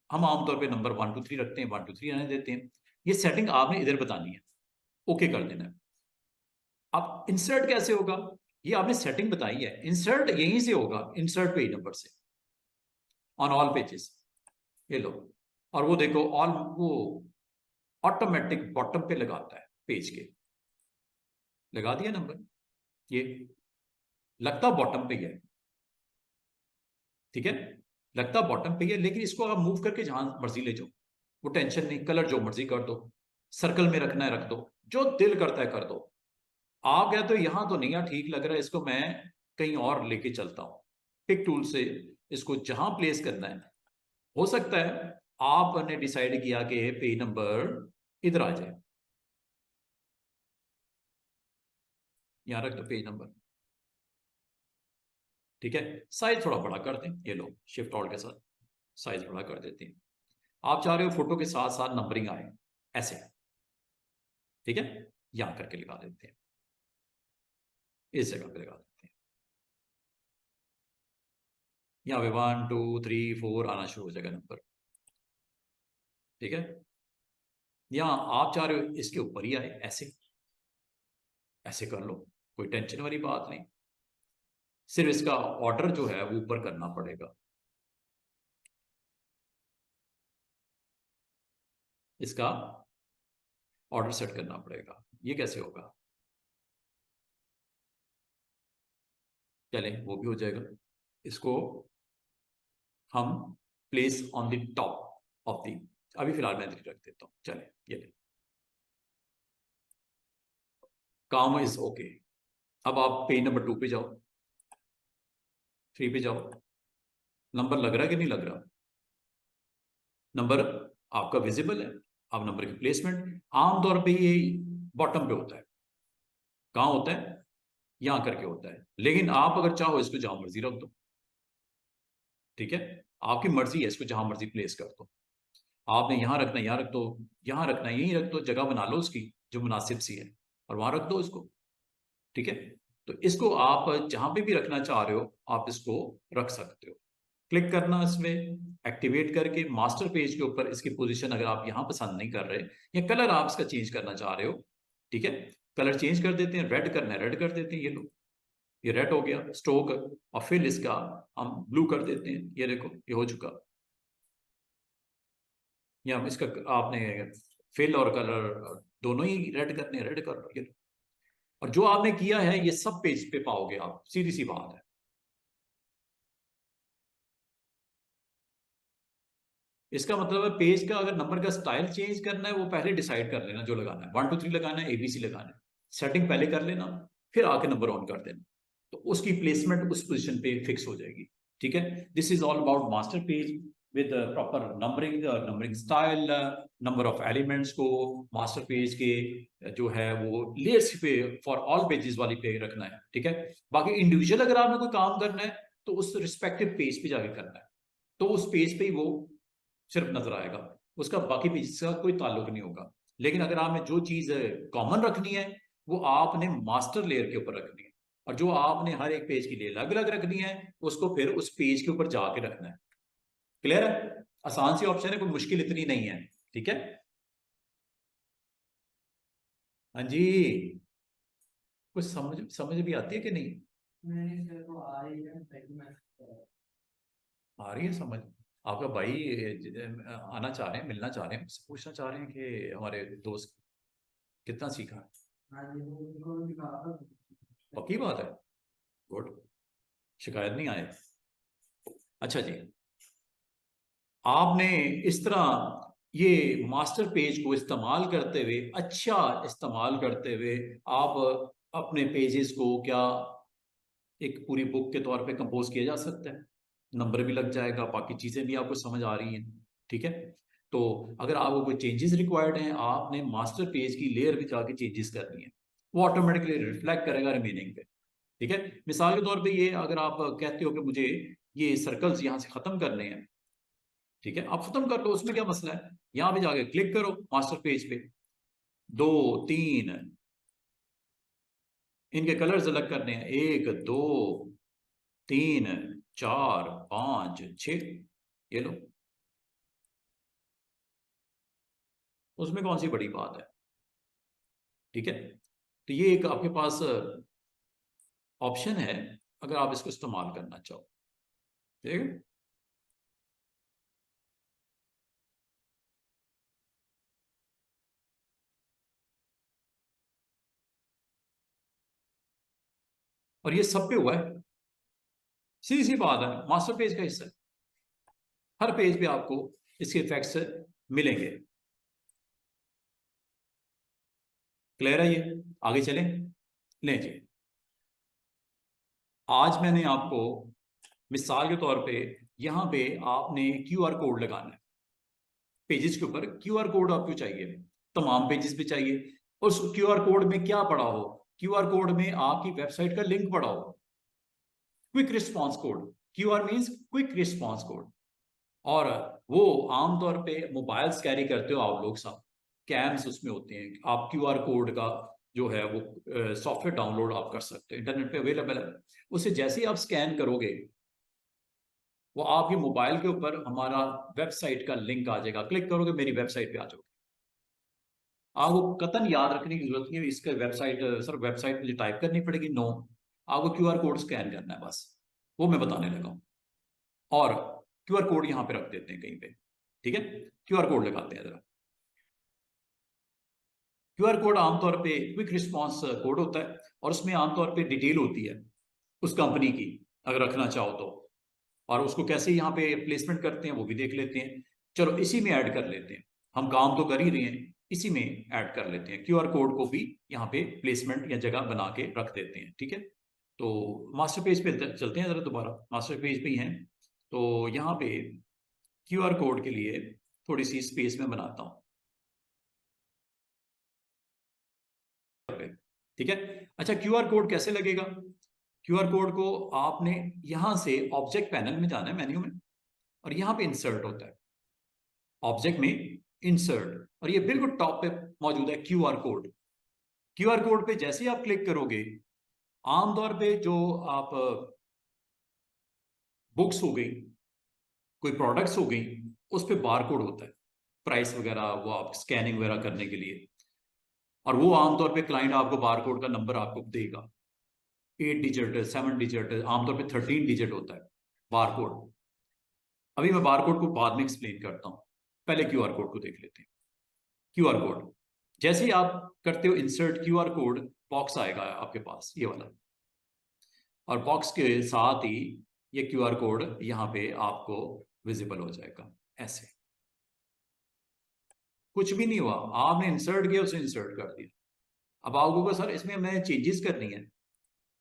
Speaker 1: हम आमतौर पे नंबर 1 2 3 रखते हैं, 1 2 3 रहने देते हैं। ये सेटिंग आपने इधर बतानी है, ओके कर देना है। अब इंसर्ट कैसे होगा, ये आपने सेटिंग बताई है, इंसर्ट यहीं से होगा, इंसर्ट पेज नंबर से ऑन ऑल पेजेस। ये लो, और वो देखो ऑल, वो ऑटोमेटिक बॉटम पे लगाता है पेज के, लगा दिया नंबर, ये लगता बॉटम पे है। ठीक है, लगता बॉटम पे है, लेकिन इसको आप मूव करके जहां मर्जी ले जाओ, वो टेंशन नहीं, कलर जो मर्जी कर दो, सर्कल में रखना है रख दो, जो दिल करता है कर दो। आप कहते तो यहां तो नहीं यार ठीक लग रहा है, इसको मैं कहीं और लेके चलता हूं, पिक टूल से इसको जहां प्लेस करना है। हो सकता है आपने डिसाइड किया कि पेज नंबर इधर आ जाए, यहां रख दो पेज नंबर। ठीक है, साइज थोड़ा बड़ा कर दें, ये लो शिफ्ट ऑल के साथ साइज बड़ा कर देते हैं। आप चाह रहे हो फोटो के साथ साथ नंबरिंग आए, ऐसे, ठीक है, यहां करके लगा देते हैं, इस जगह पे लगा देते हैं। यहाँ पे 1 2 3 4 आना शुरू हो जाएगा नंबर। ठीक है, यहाँ आप चाह रहे हो इसके ऊपर ही आए, ऐसे ऐसे कर लो, कोई टेंशन वाली बात नहीं, सिर्फ इसका ऑर्डर जो है वो ऊपर करना पड़ेगा। इसका ऑर्डर सेट करना पड़ेगा। ये कैसे होगा? चले वो भी हो जाएगा। इसको हम place on the top of the, अभी फिलहाल मैं रख देता हूं। चले ये ले, काम इज ओके। अब आप पेज नंबर 2 पे जाओ, 3 पे जाओ। नंबर लग रहा है कि नहीं लग रहा? नंबर आपका विजिबल है। अब नंबर की प्लेसमेंट आमतौर पे ये बॉटम पे होता है। कहां होता है? यहां करके होता है, लेकिन आप अगर चाहो इसको जहां मर्जी रख दो। ठीक है, आपकी मर्जी है, इसको जहां मर्जी प्लेस कर दो। आपने यहां रखना है, यहां रख दो, यहां रखना है, यहीं रख दो, जगह बना लो उसकी जो मुनासिब सी है, और वहां रख दो इसको। ठीक है, तो इसको आप जहां पे भी रखना चाह रहे हो आप इसको रख सकते हो। क्लिक करना इसमें, एक्टिवेट करके मास्टर पेज के ऊपर इसकी पोजीशन अगर आप यहां पसंद नहीं कर रहे, या कलर आप इसका चेंज करना चाह रहे हो, ठीक है, कलर चेंज कर देते हैं। रेड करना है, रेड कर देते हैं। ये लो, ये रेड हो गया स्ट्रोक। और फिर इसका हम ब्लू कर देते हैं। ये देखो ये हो चुका। या इसका आपने फिल और कलर दोनों ही रेड करने हैं, रेड कलर। ये, और जो आपने किया है ये सब पेज पे पाओगे आप, सीधी सी बात है। इसका मतलब है पेज का अगर नंबर का स्टाइल चेंज करना है वो पहले डिसाइड कर लेना, जो लगाना है 1 2 3 लगाना है, एबीसी लगाना है, सेटिंग पहले कर लेना, फिर आके नंबर ऑन कर देना, तो उसकी प्लेसमेंट उस पोजीशन पे फिक्स हो जाएगी। ठीक है, this is all about master page with proper numbering, numbering style, number of elements को मास्टर पेज के जो है वो लेयर्स पे फॉर ऑल पेजेस वाली पे रखना है। ठीक है, बाकी इंडिविजुअल अगर आपने कोई काम करना है तो उस रिस्पेक्टिव पेज पे जाके करना है, तो उस पेज पे ही वो सिर्फ नजर आएगा, उसका बाकी पेज का कोई ताल्लुक नहीं होगा। लेकिन अगर आपने जो चीज कॉमन रखनी है वो आपने मास्टर लेयर के ऊपर रखनी है, और जो आपने हर एक पेज के लिए अलग अलग रखनी है उसको फिर उस पेज के ऊपर जाके रखना है। क्लियर है? आसान सी ऑप्शन है, कोई मुश्किल इतनी नहीं है। ठीक है, हाँ जी, कुछ समझ समझ भी आती है कि नहीं? आ रही है समझ? आपका भाई आना चाह रहे हैं, मिलना चाह रहे हैं, मुझसे पूछना चाह रहे हैं कि हमारे दोस्त कितना सीखा है। पक्की बात है, गुड, शिकायत नहीं आए। अच्छा जी, आपने इस तरह ये मास्टर पेज को इस्तेमाल करते हुए, अच्छा इस्तेमाल करते हुए, आप अपने पेजेस को क्या एक पूरी बुक के तौर पे कंपोज किया जा सकता है। नंबर भी लग जाएगा, बाकी चीजें भी आपको समझ आ रही हैं। ठीक है, तो अगर आपको कोई चेंजेस रिक्वायर्ड हैं, आपने मास्टर पेज की लेयर भी जाके चेंजेस करनी है, वो ऑटोमेटिकली रिफ्लेक्ट करेगा रिमेनिंग पे। ठीक है, मिसाल के तौर पे ये अगर आप कहते हो कि मुझे ये सर्कल्स यहाँ से खत्म करने हैं, ठीक है, आप खत्म कर लो, उसमें क्या मसला है। यहाँ पे जाके क्लिक करो मास्टर पेज पे, 2 3, इनके कलर्स अलग करने हैं, 1 2 3 4 5 6, ये लो, उसमें कौन सी बड़ी बात है। ठीक है, तो ये एक आपके पास ऑप्शन है अगर आप इसको इस्तेमाल करना चाहो। ठीक है, और ये सब पे हुआ है, सीधी सी बात है, मास्टर पेज का हिस्सा है। हर पेज पे आपको इसके इफेक्ट्स मिलेंगे। क्लियर है? ये आगे चलें, लें जी। आज मैंने आपको मिसाल के तौर पे यहां पे आपने क्यूआर कोड लगाना है पेजेस के ऊपर। क्यूआर कोड आपको चाहिए, तमाम पेजेस पे चाहिए। और उस क्यूआर कोड में क्या पड़ा हो? क्यूआर कोड में आपकी वेबसाइट का लिंक पड़ा हो, quick response code. QR means quick response code. और वो आमतौर पे मोबाइल्स कैरी करते हो आप लोग सब, कैम्स उसमें होते हैं, आप क्यूआर कोड का जो है वो सॉफ्टवेयर डाउनलोड आप कर सकते हो, इंटरनेट पे अवेलेबल है। उसे जैसे ही आप स्कैन करोगे, वो आपके मोबाइल के ऊपर हमारा वेबसाइट का लिंक आ जाएगा, क्लिक करोगे मेरी वेबसाइट पे आ जाओगे। आपको कतन याद रखने की जरूरत नहीं है इसका वेबसाइट, सर वेबसाइट मुझे टाइप करनी पड़ेगी, नो, आपको क्यूआर कोड स्कैन करना है बस, वो मैं बताने लगा हूं। और क्यूआर कोड यहां पे रख देते हैं कहीं पे, ठीक है, क्यूआर कोड लगाते हैं जरा। क्यूआर कोड आमतौर पे क्विक रिस्पॉन्स कोड होता है और उसमें आमतौर पे डिटेल होती है उस कंपनी की, अगर रखना चाहो तो। और उसको कैसे यहाँ पे प्लेसमेंट करते हैं वो भी देख लेते हैं। चलो इसी में ऐड कर लेते हैं, हम काम तो कर ही रहे हैं, इसी में ऐड कर लेते हैं क्यूआर कोड को भी, यहाँ पे प्लेसमेंट या जगह बना के रख देते हैं, ठीक है। तो मास्टर पेज पे चलते हैं जरा, दोबारा मास्टर पेज पे ही हैं। तो यहाँ पे क्यूआर कोड के लिए थोड़ी सी स्पेस में बनाता हूँ, ठीक है। अच्छा, क्यूआर कोड कैसे लगेगा? क्यूआर कोड को आपने यहां से ऑब्जेक्ट पैनल में जाना है, मेन्यू में, और यहां पे इंसर्ट होता है, ऑब्जेक्ट में इंसर्ट, और ये बिल्कुल टॉप पे मौजूद है क्यूआर कोड। क्यूआर कोड पे जैसे ही आप क्लिक करोगे, आमतौर पे जो आप बुक्स हो गई, कोई प्रोडक्ट्स हो गई, उस पे बार कोड होता है, प्राइस वगैरह वो आप स्कैनिंग वगैरह करने के लिए। और वो आमतौर पे क्लाइंट आपको बार कोड का नंबर आपको देगा, 8 डिजिट, 7 डिजिट, आमतौर पे 13 डिजिट होता है बार कोड। अभी मैं बार कोड को बाद में एक्सप्लेन करता हूँ, पहले क्यूआर कोड को देख लेते हैं। क्यूआर कोड जैसे ही आप करते हो इंसर्ट क्यूआर कोड, बॉक्स आएगा आपके पास ये वाला, और बॉक्स के साथ ही ये क्यूआर कोड यहाँ पे आपको विजिबल हो जाएगा ऐसे। कुछ भी नहीं हुआ, आपने इंसर्ट किया, उसे इंसर्ट कर दिया। अब आप कहोगे सर इसमें मैं चेंजेस करनी है,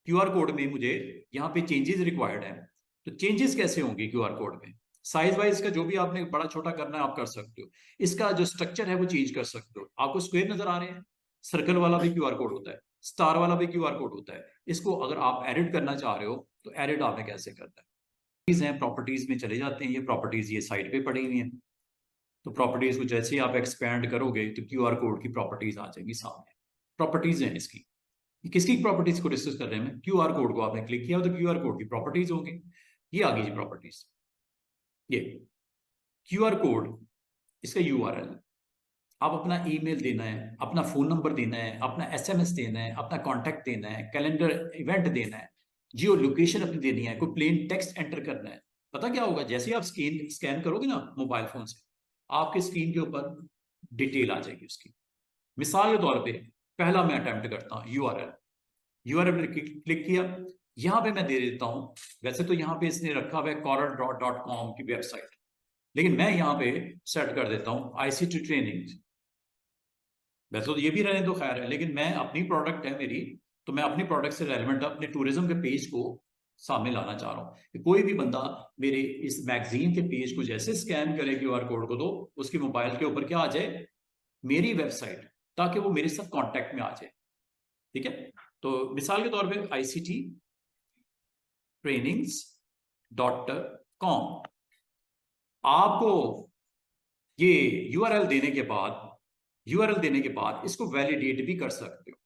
Speaker 1: क्यूआर कोड में मुझे यहाँ पे चेंजेस रिक्वायर्ड है, तो चेंजेस कैसे होंगे क्यूआर कोड में? साइज वाइज का जो भी आपने बड़ा छोटा करना है आप कर सकते हो, इसका जो स्ट्रक्चर है वो चेंज कर सकते हो। आपको स्क्वायर नजर आ रहे हैं, सर्कल वाला भी क्यूआर कोड होता है, स्टार वाला भी क्यूआर कोड होता है। इसको अगर आप एडिट करना चाह रहे हो तो एडिट आपने कैसे करना है? प्रॉपर्टीज में चले जाते हैं, ये प्रॉपर्टीज ये साइड पे पड़ी हुई है। तो प्रॉपर्टीज को जैसे ही आप एक्सपैंड करोगे तो क्यूआर कोड की प्रॉपर्टीज आ जाएंगी सामने, प्रॉपर्टीज हैं इसकी। किसकी प्रॉपर्टीज को डिस्कस कर रहे हैं? क्यूआर कोड को आपने क्लिक किया तो क्यूआर कोड की प्रॉपर्टीज होंगी, ये आ गई जी प्रॉपर्टीज। ये क्यूआर कोड, इसका यूआरएल, आप अपना ईमेल देना है, अपना फोन नंबर देना है, अपना एसएमएस देना है, अपना कांटेक्ट देना है, कैलेंडर इवेंट देना है, जियो लोकेशन अपनी देनी है, कोई प्लेन टेक्स्ट एंटर करना है। पता क्या होगा, जैसे ही आप स्कैन करोगे ना मोबाइल फोन से, आपके स्क्रीन के ऊपर डिटेल आ जाएगी उसकी। मिसाल के तौर पे पहला मैं अटेम्प्ट करता हूँ यूआरएल, यूआरएल पे क्लिक किया, यहां पे मैं दे देता हूं, वैसे तो यहां पे इसने रखा हुआ है coral.com की वेबसाइट, लेकिन मैं यहां पे सेट कर देता हूं आईसीटी ट्रेनिंग। वैसे तो ये भी रहने दो खैर है, लेकिन मैं अपनी प्रोडक्ट है मेरी, तो मैं अपनी प्रोडक्ट से रेलिवेंट अपने टूरिज्म के पेज को सामने लाना चाह रहा हूँ कि कोई भी बंदा मेरे इस मैगजीन के पेज को जैसे स्कैन करे क्यूआर कोड को, तो उसके मोबाइल के ऊपर क्या आ जाए, मेरी वेबसाइट, ताकि वो मेरे साथ कॉन्टेक्ट में आ जाए, ठीक है। तो मिसाल के तौर पे आईसीटी trainings.com, आपको ये यूआरएल देने के बाद इसको वैलिडेट भी कर सकते हो,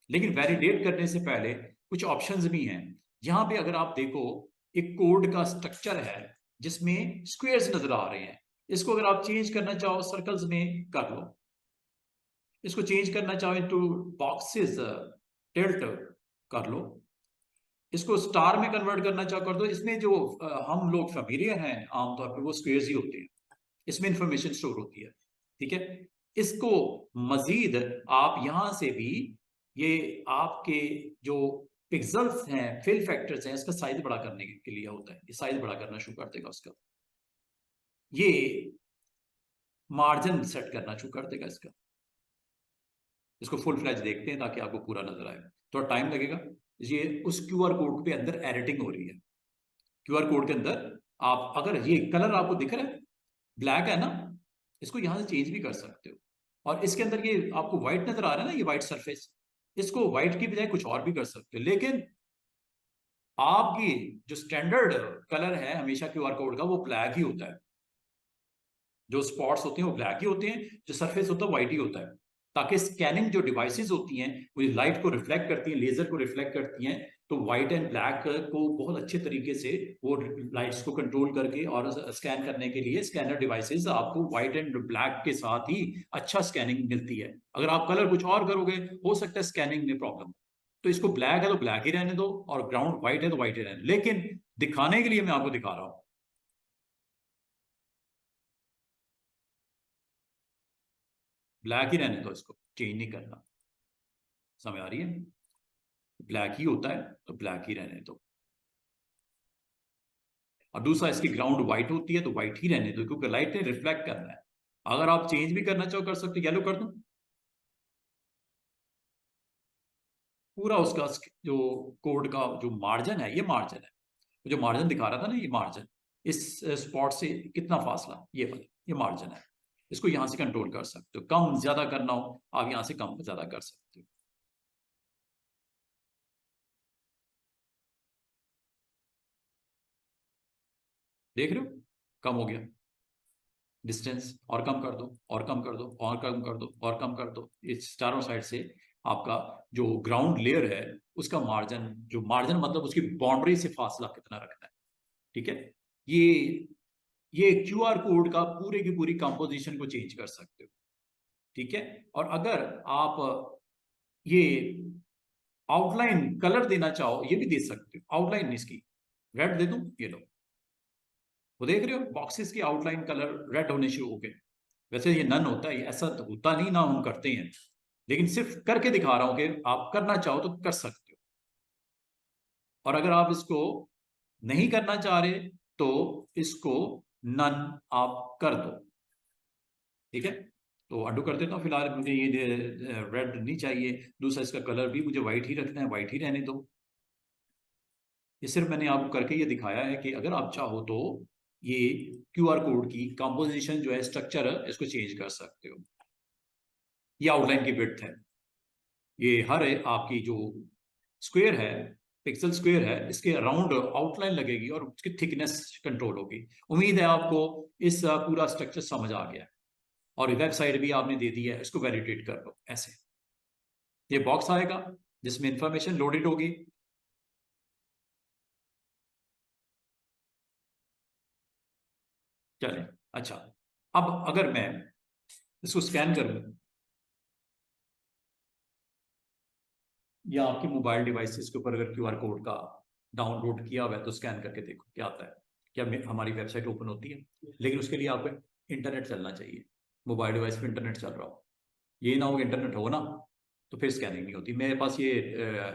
Speaker 1: लेकिन वैलिडेट करने से पहले कुछ ऑप्शंस भी हैं। यहां पे अगर आप देखो, एक कोड का स्ट्रक्चर है जिसमें स्क्वेयर्स नजर आ रहे हैं, इसको अगर आप चेंज करना चाहो सर्कल्स में कर लो, इसको चेंज करना चाहो इनटू बॉक्सेस टिल्ट कर लो, इसको स्टार में कन्वर्ट करना चाहो कर दो। इसमें जो हम लोग फेमिलियर हैं आमतौर पे वो स्क्वेयर्स ही होते हैं, इसमें इंफॉर्मेशन स्टोर होती है, ठीक है। इसको मजीद आप यहां से भी, ये आपके जो पिक्सल्स हैं, फिल फैक्टर्स हैं, इसका साइज बड़ा करने के लिए होता है, ये साइज बड़ा करना शुरू कर देगा उसका, ये मार्जिन सेट करना शुरू कर देगा इसका। इसको फुल फ्लैज देखते हैं ताकि आपको पूरा नजर आए, थोड़ा टाइम लगेगा। ये उस क्यूआर कोड पे अंदर एडिटिंग हो रही है, क्यूआर कोड के अंदर आप अगर ये कलर आपको दिख रहा है ब्लैक है ना, इसको यहां से चेंज भी कर सकते हो। और इसके अंदर ये आपको व्हाइट नजर आ रहा है ना, ये व्हाइट सरफेस, इसको व्हाइट की बजाय कुछ और भी कर सकते हो, लेकिन आपकी जो स्टैंडर्ड कलर है हमेशा क्यूआर कोड का वो ब्लैक ही होता है, जो स्पॉट्स होते हैं वो ब्लैक ही होते हैं, जो सरफेस होता है व्हाइट ही होता है। ताकि स्कैनिंग जो डिवाइसेस होती हैं वो लाइट को रिफ्लेक्ट करती हैं, लेजर को रिफ्लेक्ट करती हैं, तो व्हाइट एंड ब्लैक को बहुत अच्छे तरीके से वो लाइट्स को कंट्रोल करके और स्कैन करने के लिए स्कैनर डिवाइसेस आपको व्हाइट एंड ब्लैक के साथ ही अच्छा स्कैनिंग मिलती है। अगर आप कलर कुछ और करोगे हो सकता है स्कैनिंग में प्रॉब्लम। तो इसको ब्लैक है तो ब्लैक ही रहने दो और ग्राउंड व्हाइट है तो व्हाइट ही रहने दो। लेकिन दिखाने के लिए मैं आपको दिखा रहा हूं, ब्लैक ही रहने दो, इसको चेंज नहीं करना। समझ आ रही है? ब्लैक ही होता है तो ब्लैक ही रहने दो। और दूसरा इसकी ग्राउंड व्हाइट होती है तो व्हाइट ही रहने दो, क्योंकि लाइट ने रिफ्लेक्ट करना है। अगर आप चेंज भी करना चाहो कर सकते हो, येलो कर दो पूरा। उसका जो कोड का जो मार्जिन है, ये मार्जिन है, जो मार्जिन दिखा रहा था ना, ये मार्जिन, इस स्पॉट से कितना फासला, ये वाला ये मार्जिन है। इसको यहां से कंट्रोल कर सकते हो, कम ज्यादा करना हो आप यहां से कम ज्यादा कर सकते हो। देख रहे हो? कम हो गया डिस्टेंस, और कम कर दो और कम कर दो और कम कर दो और कम कर दो। इस चारों साइड से आपका जो ग्राउंड लेयर है उसका मार्जिन, जो मार्जिन मतलब उसकी बाउंड्री से फासला कितना रखना है। ठीक है? ये ये क्यूआर कोड का पूरे की पूरी कंपोजिशन को चेंज कर सकते हो। ठीक है? और अगर आप ये आउटलाइन कलर देना चाहो ये भी दे सकते हो। आउटलाइन इसकी रेड दे दूं, ये लो, वो देख रहे हो बॉक्सेस की आउटलाइन कलर रेड होने शुरू हो गए। वैसे ये नन होता है, ऐसा तो होता नहीं ना, हम करते हैं, लेकिन सिर्फ करके दिखा रहा हूं कि आप करना चाहो तो कर सकते हो। और अगर आप इसको नहीं करना चाह रहे तो इसको नन आप कर दो। ठीक है? तो अंडू कर देता हूँ। फिलहाल मुझे ये रेड नहीं चाहिए, दूसरा इसका कलर भी मुझे व्हाइट ही रखना है, व्हाइट ही रहने दो। ये सिर्फ मैंने आपको करके ये दिखाया है कि अगर आप चाहो तो ये क्यूआर कोड की कंपोजिशन जो है, स्ट्रक्चर है, इसको चेंज कर सकते हो। ये आउटलाइन की विड्थ है। ये हर आपकी जो स्क्वायर है, पिक्सल स्क्वायर है, इसके अराउंड आउटलाइन लगेगी और उसकी थिकनेस कंट्रोल होगी। उम्मीद है आपको इस पूरा स्ट्रक्चर समझ आ गया। और वेबसाइट भी आपने दे दी है, इसको वैलिडेट कर लो ऐसे। ये बॉक्स आएगा जिसमें इंफॉर्मेशन लोडेड होगी। चले, अच्छा, अब अगर मैं इसको स्कैन करूं, या आपकी मोबाइल डिवाइसेस के ऊपर अगर क्यूआर कोड का डाउनलोड किया हुआ है तो स्कैन करके देखो क्या आता है। क्या हमारी वेबसाइट ओपन होती है? लेकिन उसके लिए आपको इंटरनेट चलना चाहिए, मोबाइल डिवाइस पे इंटरनेट चल रहा हो। ये ना हो कि इंटरनेट हो ना, तो फिर स्कैनिंग नहीं होती। मेरे पास ये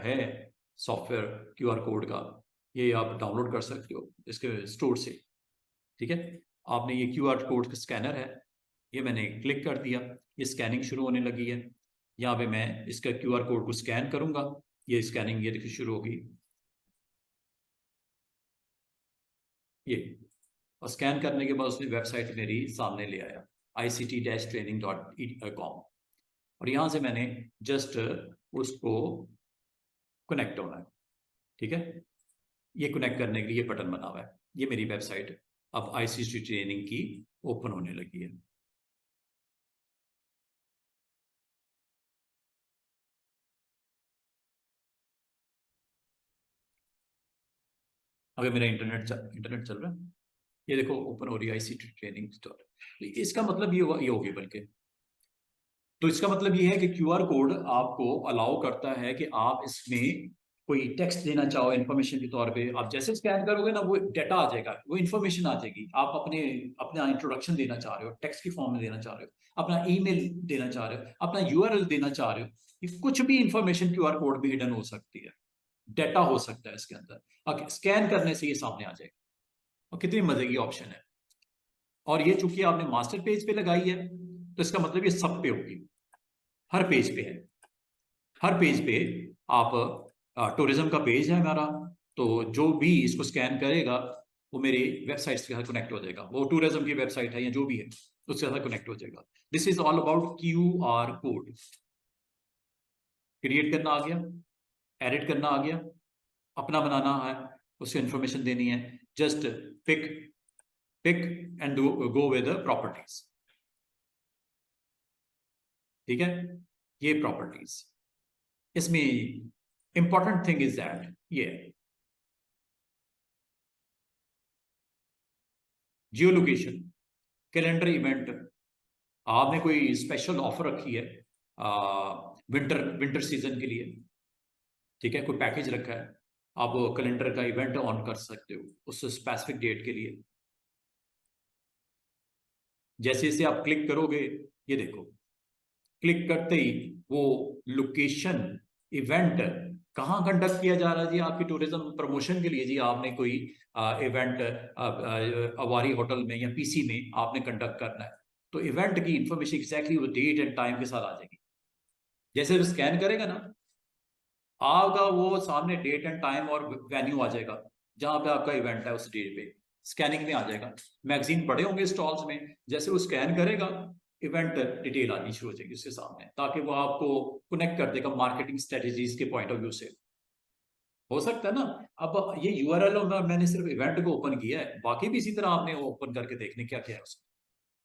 Speaker 1: है सॉफ्टवेयर क्यूआर कोड का, ये आप डाउनलोड कर सकते हो इसके स्टोर से। ठीक है? आपने ये क्यूआर कोड का स्कैनर है, ये मैंने क्लिक कर दिया, ये स्कैनिंग शुरू होने लगी है। यहाँ पे मैं इसका क्यूआर कोड को स्कैन करूंगा, ये स्कैनिंग ये देखिए शुरू होगी। ये, और स्कैन करने के बाद उसने वेबसाइट मेरी सामने ले आया, ict-training.com। और यहाँ से मैंने जस्ट उसको कनेक्ट होना है। ठीक है? ये कनेक्ट करने के लिए बटन बना हुआ है। ये मेरी वेबसाइट अब आईसीटी ट्रेनिंग की ओपन होने लगी है। अगर मेरा इंटरनेट चल रहा है, ये देखो ओपन हो रही है आईसीटी ट्रेनिंग स्टोर। इसका मतलब ये होगी बल्कि, तो इसका मतलब ये है कि क्यूआर कोड आपको अलाउ करता है कि आप इसमें कोई टेक्स्ट देना चाहो इन्फॉर्मेशन के तौर पे। आप जैसे स्कैन करोगे ना वो डेटा आ जाएगा, वो इन्फॉर्मेशन आ जाएगी। आप अपने अपना इंट्रोडक्शन देना चाह रहे हो, टेक्स्ट की फॉर्म में देना चाह रहे हो, अपना ईमेल देना चाह रहे हो, अपना यूआरएल देना चाह रहे हो, ये कुछ भी इंफॉर्मेशन क्यूआर कोड भी हिडन हो सकती है, डेटा हो सकता है इसके अंदर। स्कैन करने से ये सामने आ जाएगा। और कितनी मजे की ऑप्शन है। और ये चूंकि आपने मास्टर पेज पे लगाई है तो इसका मतलब ये सब पे होगी, हर पेज पे है। हर पेज पे आप, टूरिज्म का पेज है हमारा, तो जो भी इसको स्कैन करेगा वो मेरी वेबसाइट के साथ कनेक्ट हो जाएगा। वो टूरिज्म की वेबसाइट है या जो भी है उसके साथ कनेक्ट हो जाएगा। This is all about Q R code. Create करना आ गया, एडिट करना आ गया, अपना बनाना है, उससे इंफॉर्मेशन देनी है। Just pick pick and go with the properties. ठीक है? ये प्रॉपर्टीज, इसमें इंपॉर्टेंट थिंग इज दैट ये जियो लोकेशन, कैलेंडर इवेंट, आपने कोई स्पेशल ऑफर रखी है विंटर सीजन के लिए, ठीक है, कोई पैकेज रखा है, आप कैलेंडर का इवेंट ऑन कर सकते हो उस स्पेसिफिक डेट के लिए। जैसे जैसे आप क्लिक करोगे, ये देखो, क्लिक करते ही वो लोकेशन इवेंट कहाँ कंडक्ट किया जा रहा है जी, आपकी टूरिज्म प्रमोशन के लिए जी, आपने कोई इवेंट अवारी होटल में या पीसी में आपने कंडक्ट करना है, तो इवेंट की इंफॉर्मेशन एग्जैक्टली वो डेट एंड टाइम के साथ आ जाएगी। जैसे स्कैन करेगा ना आपका, वो सामने डेट एंड टाइम और वेन्यू आ जाएगा जहां पे आपका इवेंट है, उस डेट पे स्कैनिंग में आ जाएगा। मैगजीन पड़े होंगे स्टॉल्स में, जैसे वो स्कैन करेगा इवेंट डिटेल आनी शुरू हो जाएगी उसके सामने, ताकि वो आपको कनेक्ट कर देगा मार्केटिंग स्ट्रेटेजीज के पॉइंट ऑफ व्यू से। हो सकता है ना, अब ये यूआरएल मैंने सिर्फ इवेंट को ओपन किया है, बाकी भी इसी तरह आपने ओपन करके देखने क्या क्या है उसमें।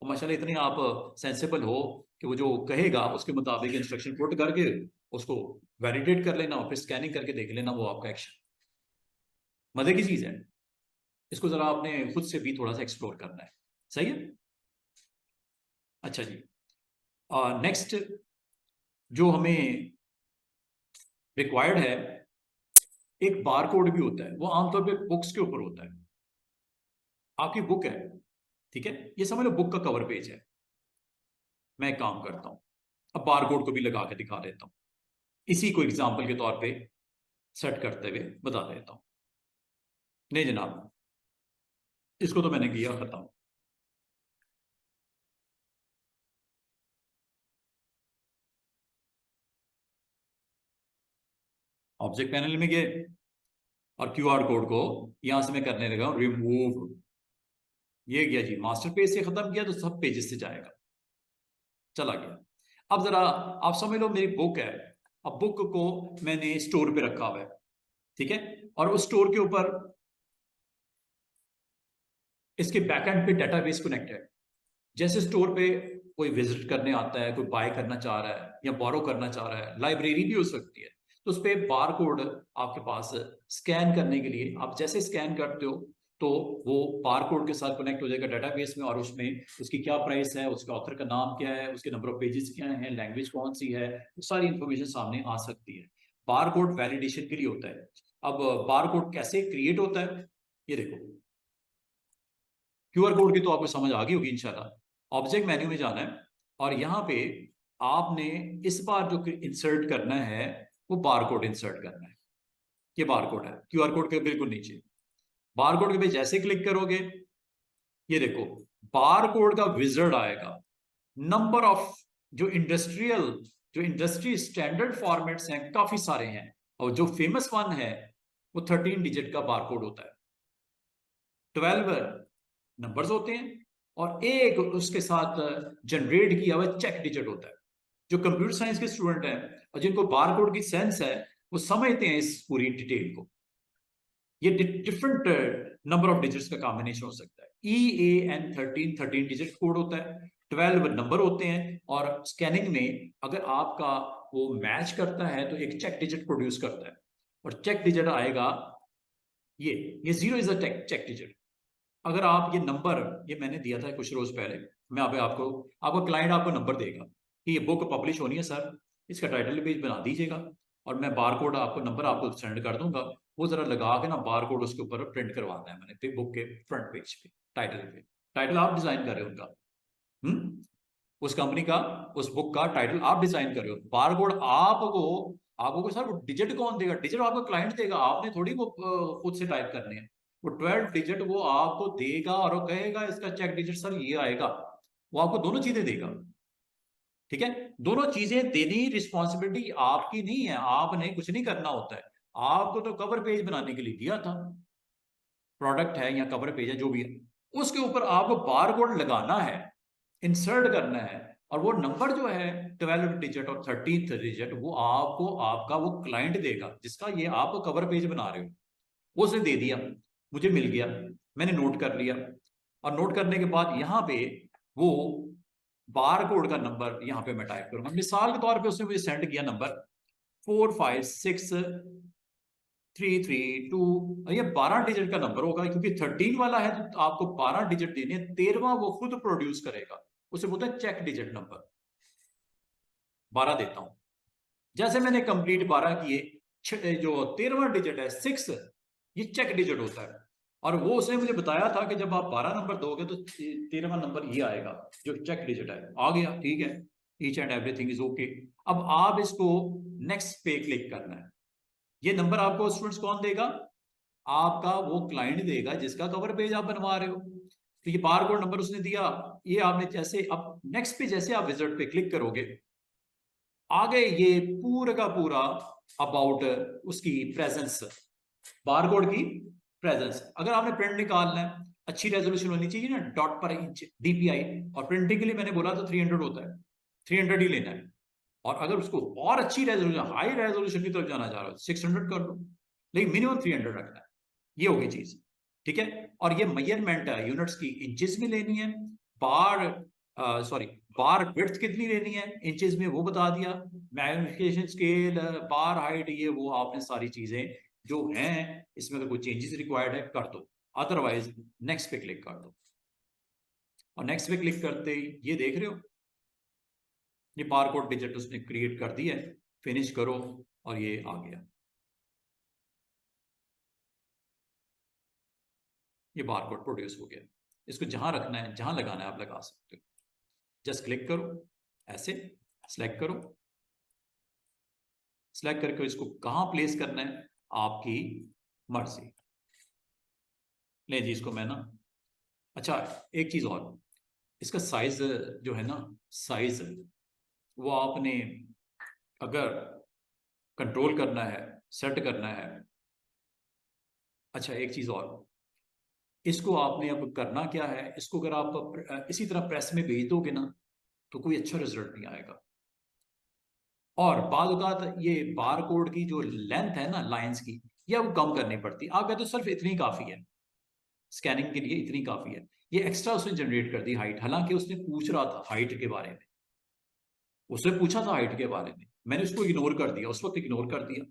Speaker 1: और माशाल्लाह इतने आप सेंसिबल हो कि वो जो कहेगा उसके मुताबिक इंस्ट्रक्शन पुट करके उसको वैलिडेट कर लेना और फिर स्कैनिंग करके देख लेना वो आपका एक्शन। मजे की चीज है, इसको जरा आपने खुद से भी थोड़ा सा एक्सप्लोर करना है। सही है। अच्छा जी, नेक्स्ट जो हमें रिक्वायर्ड है, एक बार कोड भी होता है, वो आमतौर पे बुक्स के ऊपर होता है। आपकी बुक है, ठीक है, ये समझ लो बुक का कवर पेज है। मैं एक काम करता हूं, अब बार कोड को भी लगा के दिखा देता हूं, इसी को एग्जाम्पल के तौर पे सेट करते हुए बता देता हूं। नहीं जनाब, इसको तो मैंने किया खत्म। ऑब्जेक्ट पैनल में गए और क्यूआर कोड को यहां से मैं करने लगा रिमूव। ये गया जी, मास्टर पेज से खत्म किया तो सब पेजेस से जाएगा, चला गया। अब जरा आप समझ लो मेरी बुक है, अब बुक को मैंने स्टोर पे रखा हुआ है, ठीक है, और उस स्टोर के ऊपर इसके बैकएंड पे डेटाबेस कनेक्ट है। जैसे स्टोर पे कोई विजिट करने आता है, कोई बाय करना चाह रहा है या बोरो करना चाह रहा है, लाइब्रेरी भी हो सकती है, तो उस पर बार कोड आपके पास स्कैन करने के लिए, आप जैसे स्कैन करते हो तो वो बार कोड के साथ कनेक्ट हो जाएगा डेटाबेस में, और उसमें उसकी क्या प्राइस है, उसके ऑथर का नाम क्या है, उसके नंबर ऑफ पेजेस क्या है, लैंग्वेज कौन सी है, वो सारी इंफॉर्मेशन सामने आ सकती है। बार कोड वैलिडेशन के लिए होता है। अब बार कोड कैसे क्रिएट होता है, ये देखो, क्यूआर कोड की तो आपको समझ आ गई होगी इंशाल्लाह। ऑब्जेक्ट मेन्यू में जाना है और यहाँ पे आपने इस बार जो इंसर्ट करना है वो बार कोड इंसर्ट करना है। ये बार कोड है क्यूआर कोड के बिल्कुल नीचे। बार कोड के पे जैसे क्लिक करोगे, ये देखो बार कोड का विजर्ड आएगा। नंबर ऑफ जो इंडस्ट्री स्टैंडर्ड फॉर्मेट्स हैं काफी सारे हैं, और जो फेमस वन है वो 13 डिजिट का बार कोड होता है। 12 नंबर्स होते हैं और एक उसके साथ जनरेट किया हुआ चेक डिजिट होता है। जो कंप्यूटर साइंस के स्टूडेंट हैं और जिनको बारकोड की सेंस है वो समझते हैं इस पूरी डिटेल को। ये डिफरेंट नंबर ऑफ डिजिट्स का कॉम्बिनेशन हो सकता है। EAN 13 डिजिट कोड होता है, 12 नंबर होते हैं, और स्कैनिंग में अगर आपका वो मैच करता है तो एक चेक डिजिट प्रोड्यूस करता है, और चेक डिजिट आएगा ये 0 इज अ चेक डिजिट। अगर आप ये नंबर, ये मैंने दिया था कुछ रोज पहले, मैं आपको आपका क्लाइंट आपको नंबर देगा कि ये बुक पब्लिश होनी है सर, इसका टाइटल पेज बना दीजिएगा, और मैं बार कोड आपको नंबर आपको सेंड कर दूंगा, वो जरा लगा के ना बार कोड उसके ऊपर प्रिंट करवाना है मैंने बुक के फ्रंट पेज पे, टाइटल पे। टाइटल आप डिजाइन कर रहे हो उनका, उस कंपनी का, उस बुक का टाइटल आप डिजाइन कर रहे हो, बार कोड आपको आपको सर वो डिजिट कौन देगा, डिजिट आपका क्लाइंट देगा, आपने थोड़ी वो खुद से टाइप करने हैं। वो 12 डिजिट वो आपको देगा और वो कहेगा इसका चेक डिजिट सर ये आएगा, वो आपको दोनों चीजें देगा। ठीक है, दोनों चीजें देनी रिस्पॉन्सिबिलिटी आपकी नहीं है, आपने कुछ नहीं करना होता है। आपको तो कवर पेज बनाने के लिए दिया था, प्रोडक्ट है या कवर पेज है जो भी है, उसके ऊपर आपको बार कोड लगाना है, इंसर्ट करना है, और वो नंबर जो है 12 डिजिट और 13th डिजिट वो आपको आपका वो क्लाइंट देगा जिसका ये आप कवर पेज बना रहे हो। वो उसने दे दिया, मुझे मिल गया, मैंने नोट कर लिया, और नोट करने के बाद यहाँ पे वो बार कोड का नंबर यहाँ पे मैं टाइप करूंगा। मिसाल के तौर पे उसने मुझे सेंड किया नंबर 456332, ये 12 डिजिट का नंबर होगा, क्योंकि 13 वाला है तो आपको 12 डिजिट देने हैं, 13वां वो खुद प्रोड्यूस करेगा, उसे बोलते हैं चेक डिजिट नंबर। 12 देता हूं, जैसे मैंने कंप्लीट 12 किए, जो 13वां डिजिट है 6, ये चेक डिजिट होता है। और वो उसने मुझे बताया था कि जब आप 12 नंबर दोगे तो 13वां नंबर ये आएगा जो चेक डिजिट है। आ गया, ठीक है, each and everything is okay. अब आप इसको नेक्स्ट पे क्लिक करना है। ये नंबर आपको स्टूडेंट्स कौन देगा? आपका वो क्लाइंट देगा जिसका कवर पेज आप बनवा रहे हो। तो ये बार कोड नंबर उसने दिया, ये आपने जैसे अब नेक्स्ट पे जैसे आप विजिट पे क्लिक करोगे, आगे ये पूरा का पूरा अबाउट उसकी प्रेजेंस, बारकोड की प्रेजेंस। अगर आपने प्रिंट निकालना है, अच्छी रेजोल्यूशन होनी चाहिए ना, डॉट पर इंच डीपीआई, और प्रिंटिंग के लिए मैंने बोला तो 300 होता है, 300 ही लेना है। और अगर उसको और अच्छी रेजोल्यूशन, हाई रेजोल्यूशन की तरफ जाना चाह रहे हो, 600 कर लो, लेकिन मिनिमम 300 रखना है। ये होगी चीज, ठीक है। और ये मेजरमेंट है यूनिट्स की, इंचेस में लेनी है। बार सॉरी, बार विड्थ कितनी लेनी है इंचेस में, वो बता दिया। मैग्निफिकेशन स्केल, बार हाइट, ये वो आपने सारी चीजें जो हैं, इसमें अगर कोई चेंजेस रिक्वायर्ड है कर दो, अदरवाइज नेक्स्ट पे क्लिक कर दो। और नेक्स्ट पे क्लिक करते ही ये देख रहे हो, ये बारकोड डिजिट उसने क्रिएट कर दिया है। फिनिश करो और ये आ गया, ये बारकोड प्रोड्यूस हो गया। इसको जहां रखना है, जहां लगाना है, आप लगा सकते हो। जस्ट क्लिक करो, ऐसे सेलेक्ट करो, सेलेक्ट करके इसको कहां प्लेस करना है आपकी मर्जी। ले जी, इसको मैं ना, अच्छा एक चीज और, इसका साइज जो है ना, साइज वो आपने अगर कंट्रोल करना है, सेट करना है। अच्छा एक चीज और, इसको आपने अब करना क्या है, इसको अगर आप इसी तरह प्रेस में भेज दोगे ना, तो कोई अच्छा रिजल्ट नहीं आएगा। और बाद औक़ात ये बार कोड की जो लेंथ है ना लाइंस की, या वो कम करनी पड़ती, आप कहते हो सिर्फ इतनी काफी है, स्कैनिंग के लिए इतनी काफी है। ये एक्स्ट्रा उसने जनरेट कर दी हाइट, हालांकि उसने पूछ रहा था हाइट के बारे में, उसने पूछा था हाइट के बारे में, मैंने उसको इग्नोर कर दिया, उस वक्त इग्नोर कर दिया।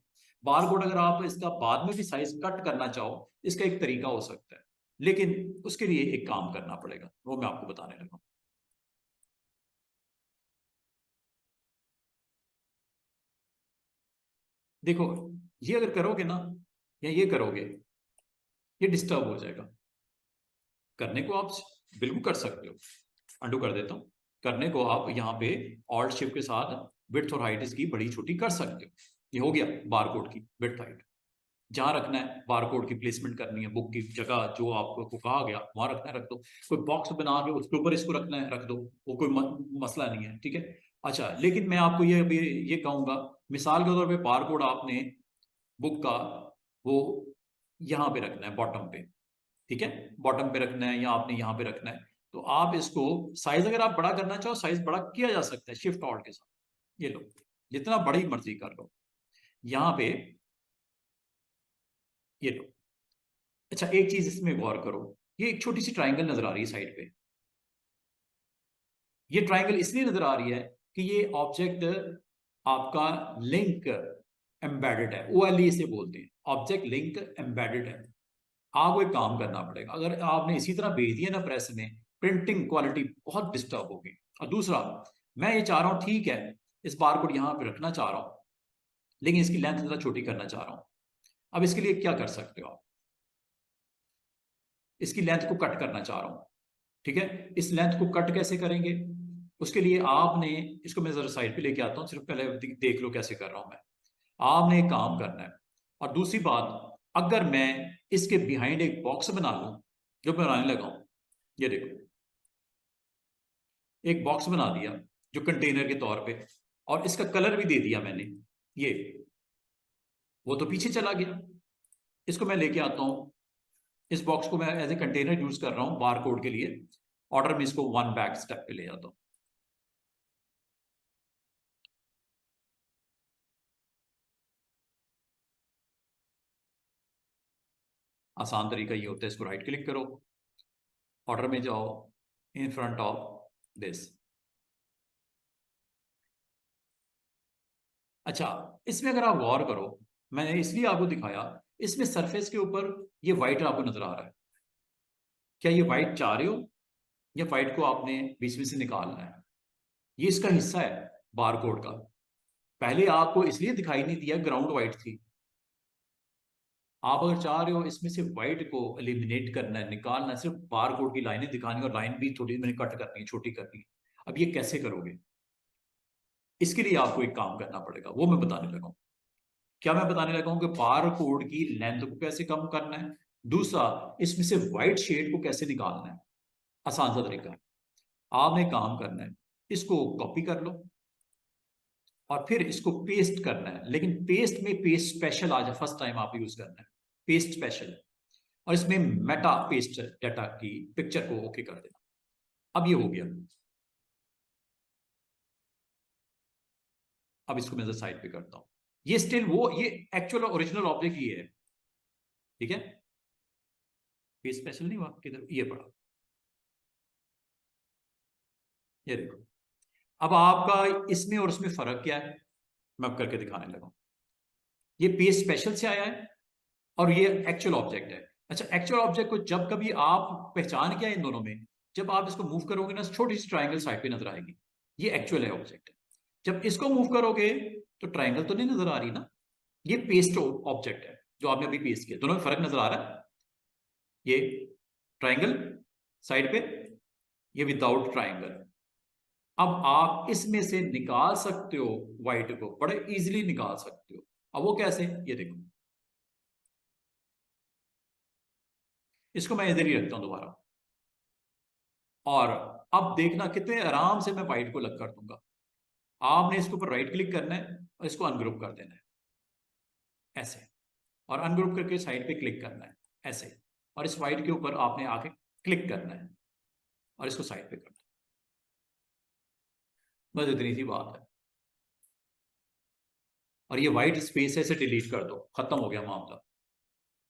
Speaker 1: बार कोड अगर आप इसका बाद में भी साइज कट करना चाहो, इसका एक तरीका हो सकता है, लेकिन उसके लिए एक काम करना पड़ेगा, वो मैं आपको बताने लगा। देखो, ये अगर करोगे ना, या ये करोगे, ये डिस्टर्ब हो जाएगा। करने को आप बिल्कुल कर सकते हो, अंडू कर देता हूं। करने को आप यहाँ पे ऑल्ट शिफ्ट के साथ विड्थ और हाइट इसकी बड़ी छोटी कर सकते हो। ये हो गया बारकोड की विड्थ हाइट। जहां रखना है बारकोड की प्लेसमेंट करनी है, बुक की जगह जो आपको कहा गया वहां रखना है, रख दो। कोई बॉक्स बना के उसके ऊपर इसको रखना है, रख दो, वो कोई मसला नहीं है, ठीक है। अच्छा, लेकिन मैं आपको ये कहूंगा, मिसाल के तौर पे बारकोड आपने बुक का वो यहाँ पे रखना है, बॉटम पे, ठीक है, बॉटम पे रखना है या आपने यहाँ पे रखना है। तो आप इसको साइज अगर आप बड़ा करना चाहो, साइज बड़ा किया जा सकता है शिफ्ट ऑल्ट के साथ। ये लो, जितना बड़ी मर्जी कर लो यहाँ पे, ये लो। अच्छा एक चीज इसमें गौर करो, ये एक छोटी सी ट्राइंगल नजर आ रही है साइड पे। ये ट्राइंगल इसलिए नजर आ रही है कि ये ऑब्जेक्ट आपका लिंक एम्बेडेड है, OLE इसे बोलते हैं, ऑब्जेक्ट लिंक एम्बेडेड है। आपको एक काम करना पड़ेगा, अगर आपने इसी तरह भेज दिया ना प्रेस में, प्रिंटिंग क्वालिटी बहुत डिस्टर्ब होगी। और दूसरा, मैं ये चाह रहा हूं, ठीक है, इस बार कोड यहां पे रखना चाह रहा हूं, लेकिन इसकी लेंथ जरा छोटी करना चाह रहा हूं। अब इसके लिए क्या कर सकते हो आप, इसकी लेंथ को कट करना चाह रहा हूं, ठीक है। इस लेंथ को कट कैसे करेंगे, उसके लिए आपने, इसको मैं जरा साइड पे लेके आता हूं, सिर्फ पहले देख लो कैसे कर रहा हूं मैं। आपने एक काम करना है। और दूसरी बात, अगर मैं इसके बिहाइंड एक बॉक्स बना लूं, जो मैं बनाने लगा हूं, ये देखो, एक बॉक्स बना दिया जो कंटेनर के तौर पे, और इसका कलर भी दे दिया मैंने, ये वो तो पीछे चला गया। इसको मैं लेके आता हूं, इस बॉक्स को मैं एज ए कंटेनर यूज कर रहा हूं बार कोड के लिए, ऑर्डर में इसको 1 बैक स्टेप पे ले जाता हूं। आसान तरीका ये होता है, इसको राइट क्लिक करो, ऑर्डर में जाओ, इन फ्रंट ऑफ दिस, अच्छा, इसमें अगर आप गौर करो, मैंने इसलिए आपको दिखाया, इसमें सरफेस के ऊपर ये व्हाइट आपको नजर आ रहा है। क्या ये व्हाइट चाह रहे हो, या व्हाइट को आपने बीच में से निकालना है? ये इसका हिस्सा है बारकोड का। पहले आपको इसलिए दिखाई नहीं दिया, ग्राउंड व्हाइट थी। आप अगर चाह रहे हो इसमें से व्हाइट को एलिमिनेट करना है, निकालना है, सिर्फ बारकोड की लाइनें दिखानी, और लाइन भी थोड़ी मैंने कट करनी है, छोटी करनी है। अब ये कैसे करोगे? इसके लिए आपको एक काम करना पड़ेगा, वो मैं बताने लगा हूं। क्या मैं बताने लगा हूं कि बार कोड की लेंथ को कैसे कम करना है, दूसरा इसमें से व्हाइट शेड को कैसे निकालना है। आसान सा तरीका है, आपने काम करना है, इसको कॉपी कर लो और फिर इसको पेस्ट करना है, लेकिन पेस्ट में पेस्ट स्पेशल आज फर्स्ट टाइम आप यूज करना है, पेस्ट स्पेशल। और इसमें मेटा पेस्ट डाटा की पिक्चर को ओके कर देना। अब ये हो गया। अब इसको मैं साइड पे करता हूं। ये स्टिल वो, ये एक्चुअल ओरिजिनल ऑब्जेक्ट ये है, ठीक है। पेस्ट स्पेशल नहीं हुआ, किधर ये पड़ा, ये देखो। अब आपका इसमें और उसमें फर्क क्या है, मैं अब करके दिखाने लगा। ये पेज स्पेशल से आया है और ये एक्चुअल ऑब्जेक्ट है। अच्छा, एक्चुअल ऑब्जेक्ट को जब कभी आप पहचान क्या है इन दोनों में, जब आप इसको मूव करोगे ना, छोटी सी ट्राइंगल साइड पे नजर आएगी, ये एक्चुअल है ऑब्जेक्ट है। जब इसको मूव करोगे तो ट्राइंगल तो नहीं नजर आ रही ना, ये पेस्ट ऑब्जेक्ट है जो आपने अभी पेस्ट किया। दोनों में फर्क नजर आ रहा है, ये ट्राइंगल साइड पे, ये विदाउट ट्राइंगल। अब आप इसमें से निकाल सकते हो व्हाइट को, बड़े इजीली निकाल सकते हो। अब वो कैसे, ये देखो। इसको मैं इधर ही रखता हूं दोबारा, और अब देखना कितने आराम से मैं व्हाइट को लग कर दूंगा। आपने इसके ऊपर राइट क्लिक करना है और इसको अनग्रुप कर देना है ऐसे, और अनग्रुप करके साइड पे क्लिक करना है ऐसे, और इस व्हाइट के ऊपर आपने आके क्लिक करना है और इसको साइड पे करना है। बस इतनी सी बात है। और ये व्हाइट स्पेस है, इसे डिलीट कर दो, खत्म हो गया मामला।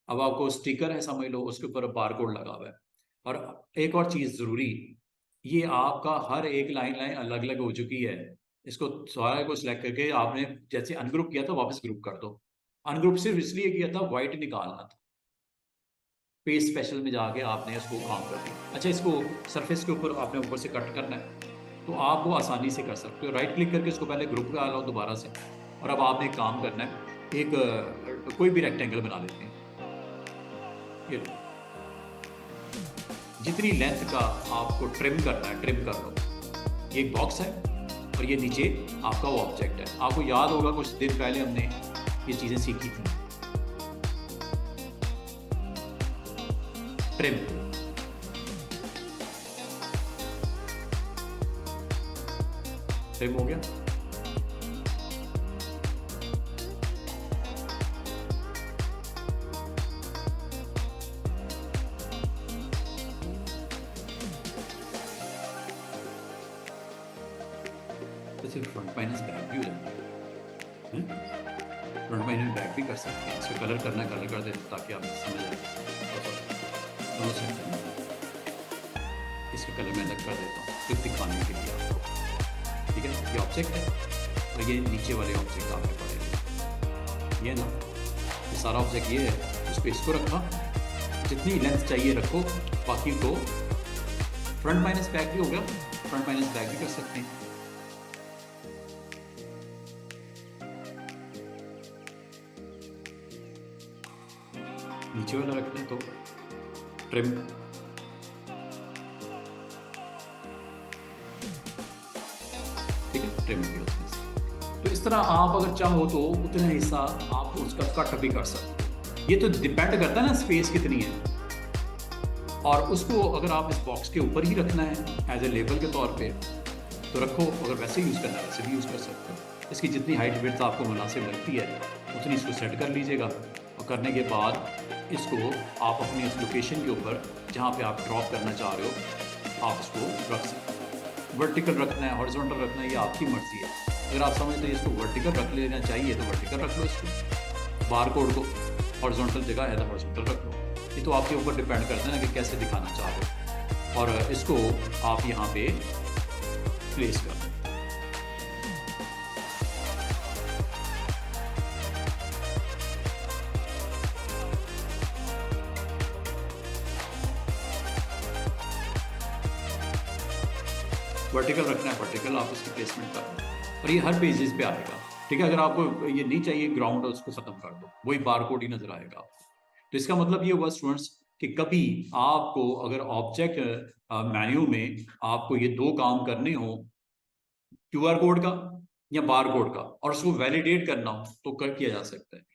Speaker 1: अब आपको स्टिकर है समझ लो, उसके ऊपर बार कोड लगा हुआ है। और एक और चीज जरूरी, ये आपका हर एक लाइन लाइन अलग अलग हो चुकी है। इसको सारे को सिलेक्ट करके आपने जैसे अनग्रुप किया था वापस ग्रुप कर दो। अनग्रुप सिर्फ इसलिए किया था, व्हाइट निकालना था। पेज स्पेशल में जाके आपने इसको काम कर दिया। अच्छा, इसको सरफेस के ऊपर आपने ऊपर से कट करना है, तो आप वो आसानी से कर सकते हो। राइट क्लिक करके इसको पहले ग्रुप में आ लो दोबारा से, और अब आपने एक काम करना है, एक कोई भी रेक्टेंगल बना लेते हैं। ये लो, जितनी लेंथ का आपको ट्रिम करना है ट्रिम कर लो। ये एक बॉक्स है और ये नीचे आपका वो ऑब्जेक्ट है। आपको याद होगा कुछ दिन पहले हमने ये चीजें सीखी थी, ट्रिम। ट्रिम हो गया। फ्रंट माइनस बैक भी हो जाता है, फ्रंट माइनस बैक भी कर सकते हैं। इसको कलर करना, कलर कर देते ताकि आप समझ आए। दोनों से इसका कलर मैं अलग कर देता हूँ फिर दिखाने के लिए आपको, ठीक है। ये ऑब्जेक्ट है और ये नीचे वाले ऑब्जेक्ट आपके पड़े, ये ना, ये सारा ऑब्जेक्ट ये है। उस पर इसको रखा, जितनी लेंथ चाहिए रखो, बाकी को फ्रंट माइनस बैक भी हो गया, फ्रंट माइनस बैक भी कर सकते हैं। नीचे वाला रखना है तो ट्रिम, ठीक है, ट्रिम भी होती है। तो इस तरह आप अगर चाहो तो उतना हिस्सा आप उसका कट भी कर सकते हो। ये तो डिपेंड करता है ना स्पेस कितनी है, और उसको अगर आप इस बॉक्स के ऊपर ही रखना है एज ए लेबल के तौर पे तो रखो, अगर वैसे यूज़ करना है वैसे भी यूज़ कर सकते हो। इसकी जितनी हाइट विड्थ आपको मुनासिब लगती है उतनी इसको सेट कर लीजिएगा, और करने के बाद इसको आप अपनी उस लोकेशन के ऊपर जहाँ पे आप ड्रॉप करना चाह रहे हो आप इसको रख सकते हो। वर्टिकल रखना है, हॉरिजॉन्टल रखना है, ये आपकी मर्जी है। अगर आप समझते हैं इसको वर्टिकल रख लेना चाहिए तो वर्टिकल रख लो, इसको बार कोड को हॉरिजॉन्टल जगह है तो हॉरिजॉन्टल रख लो। ये तो आपके ऊपर डिपेंड करता है ना कि कैसे दिखाना चाह रहे हो। और इसको आप यहाँ पे प्लेस कर, वर्टिकल रखना है वर्टिकल, आप इसकी प्लेसमेंट कर दो और ये हर पेजेस पे आएगा। ठीक है, अगर आपको ये नहीं चाहिए ग्राउंड, उसको खत्म कर दो, वही बारकोड ही नजर आएगा आपको। तो इसका मतलब ये हुआ स्टूडेंट्स कि कभी आपको अगर ऑब्जेक्ट मेन्यू में आपको ये दो काम करने हो, क्यूआर कोड का या बार कोड का, और उसको वैलिडेट करना हो तो कर किया जा सकता है।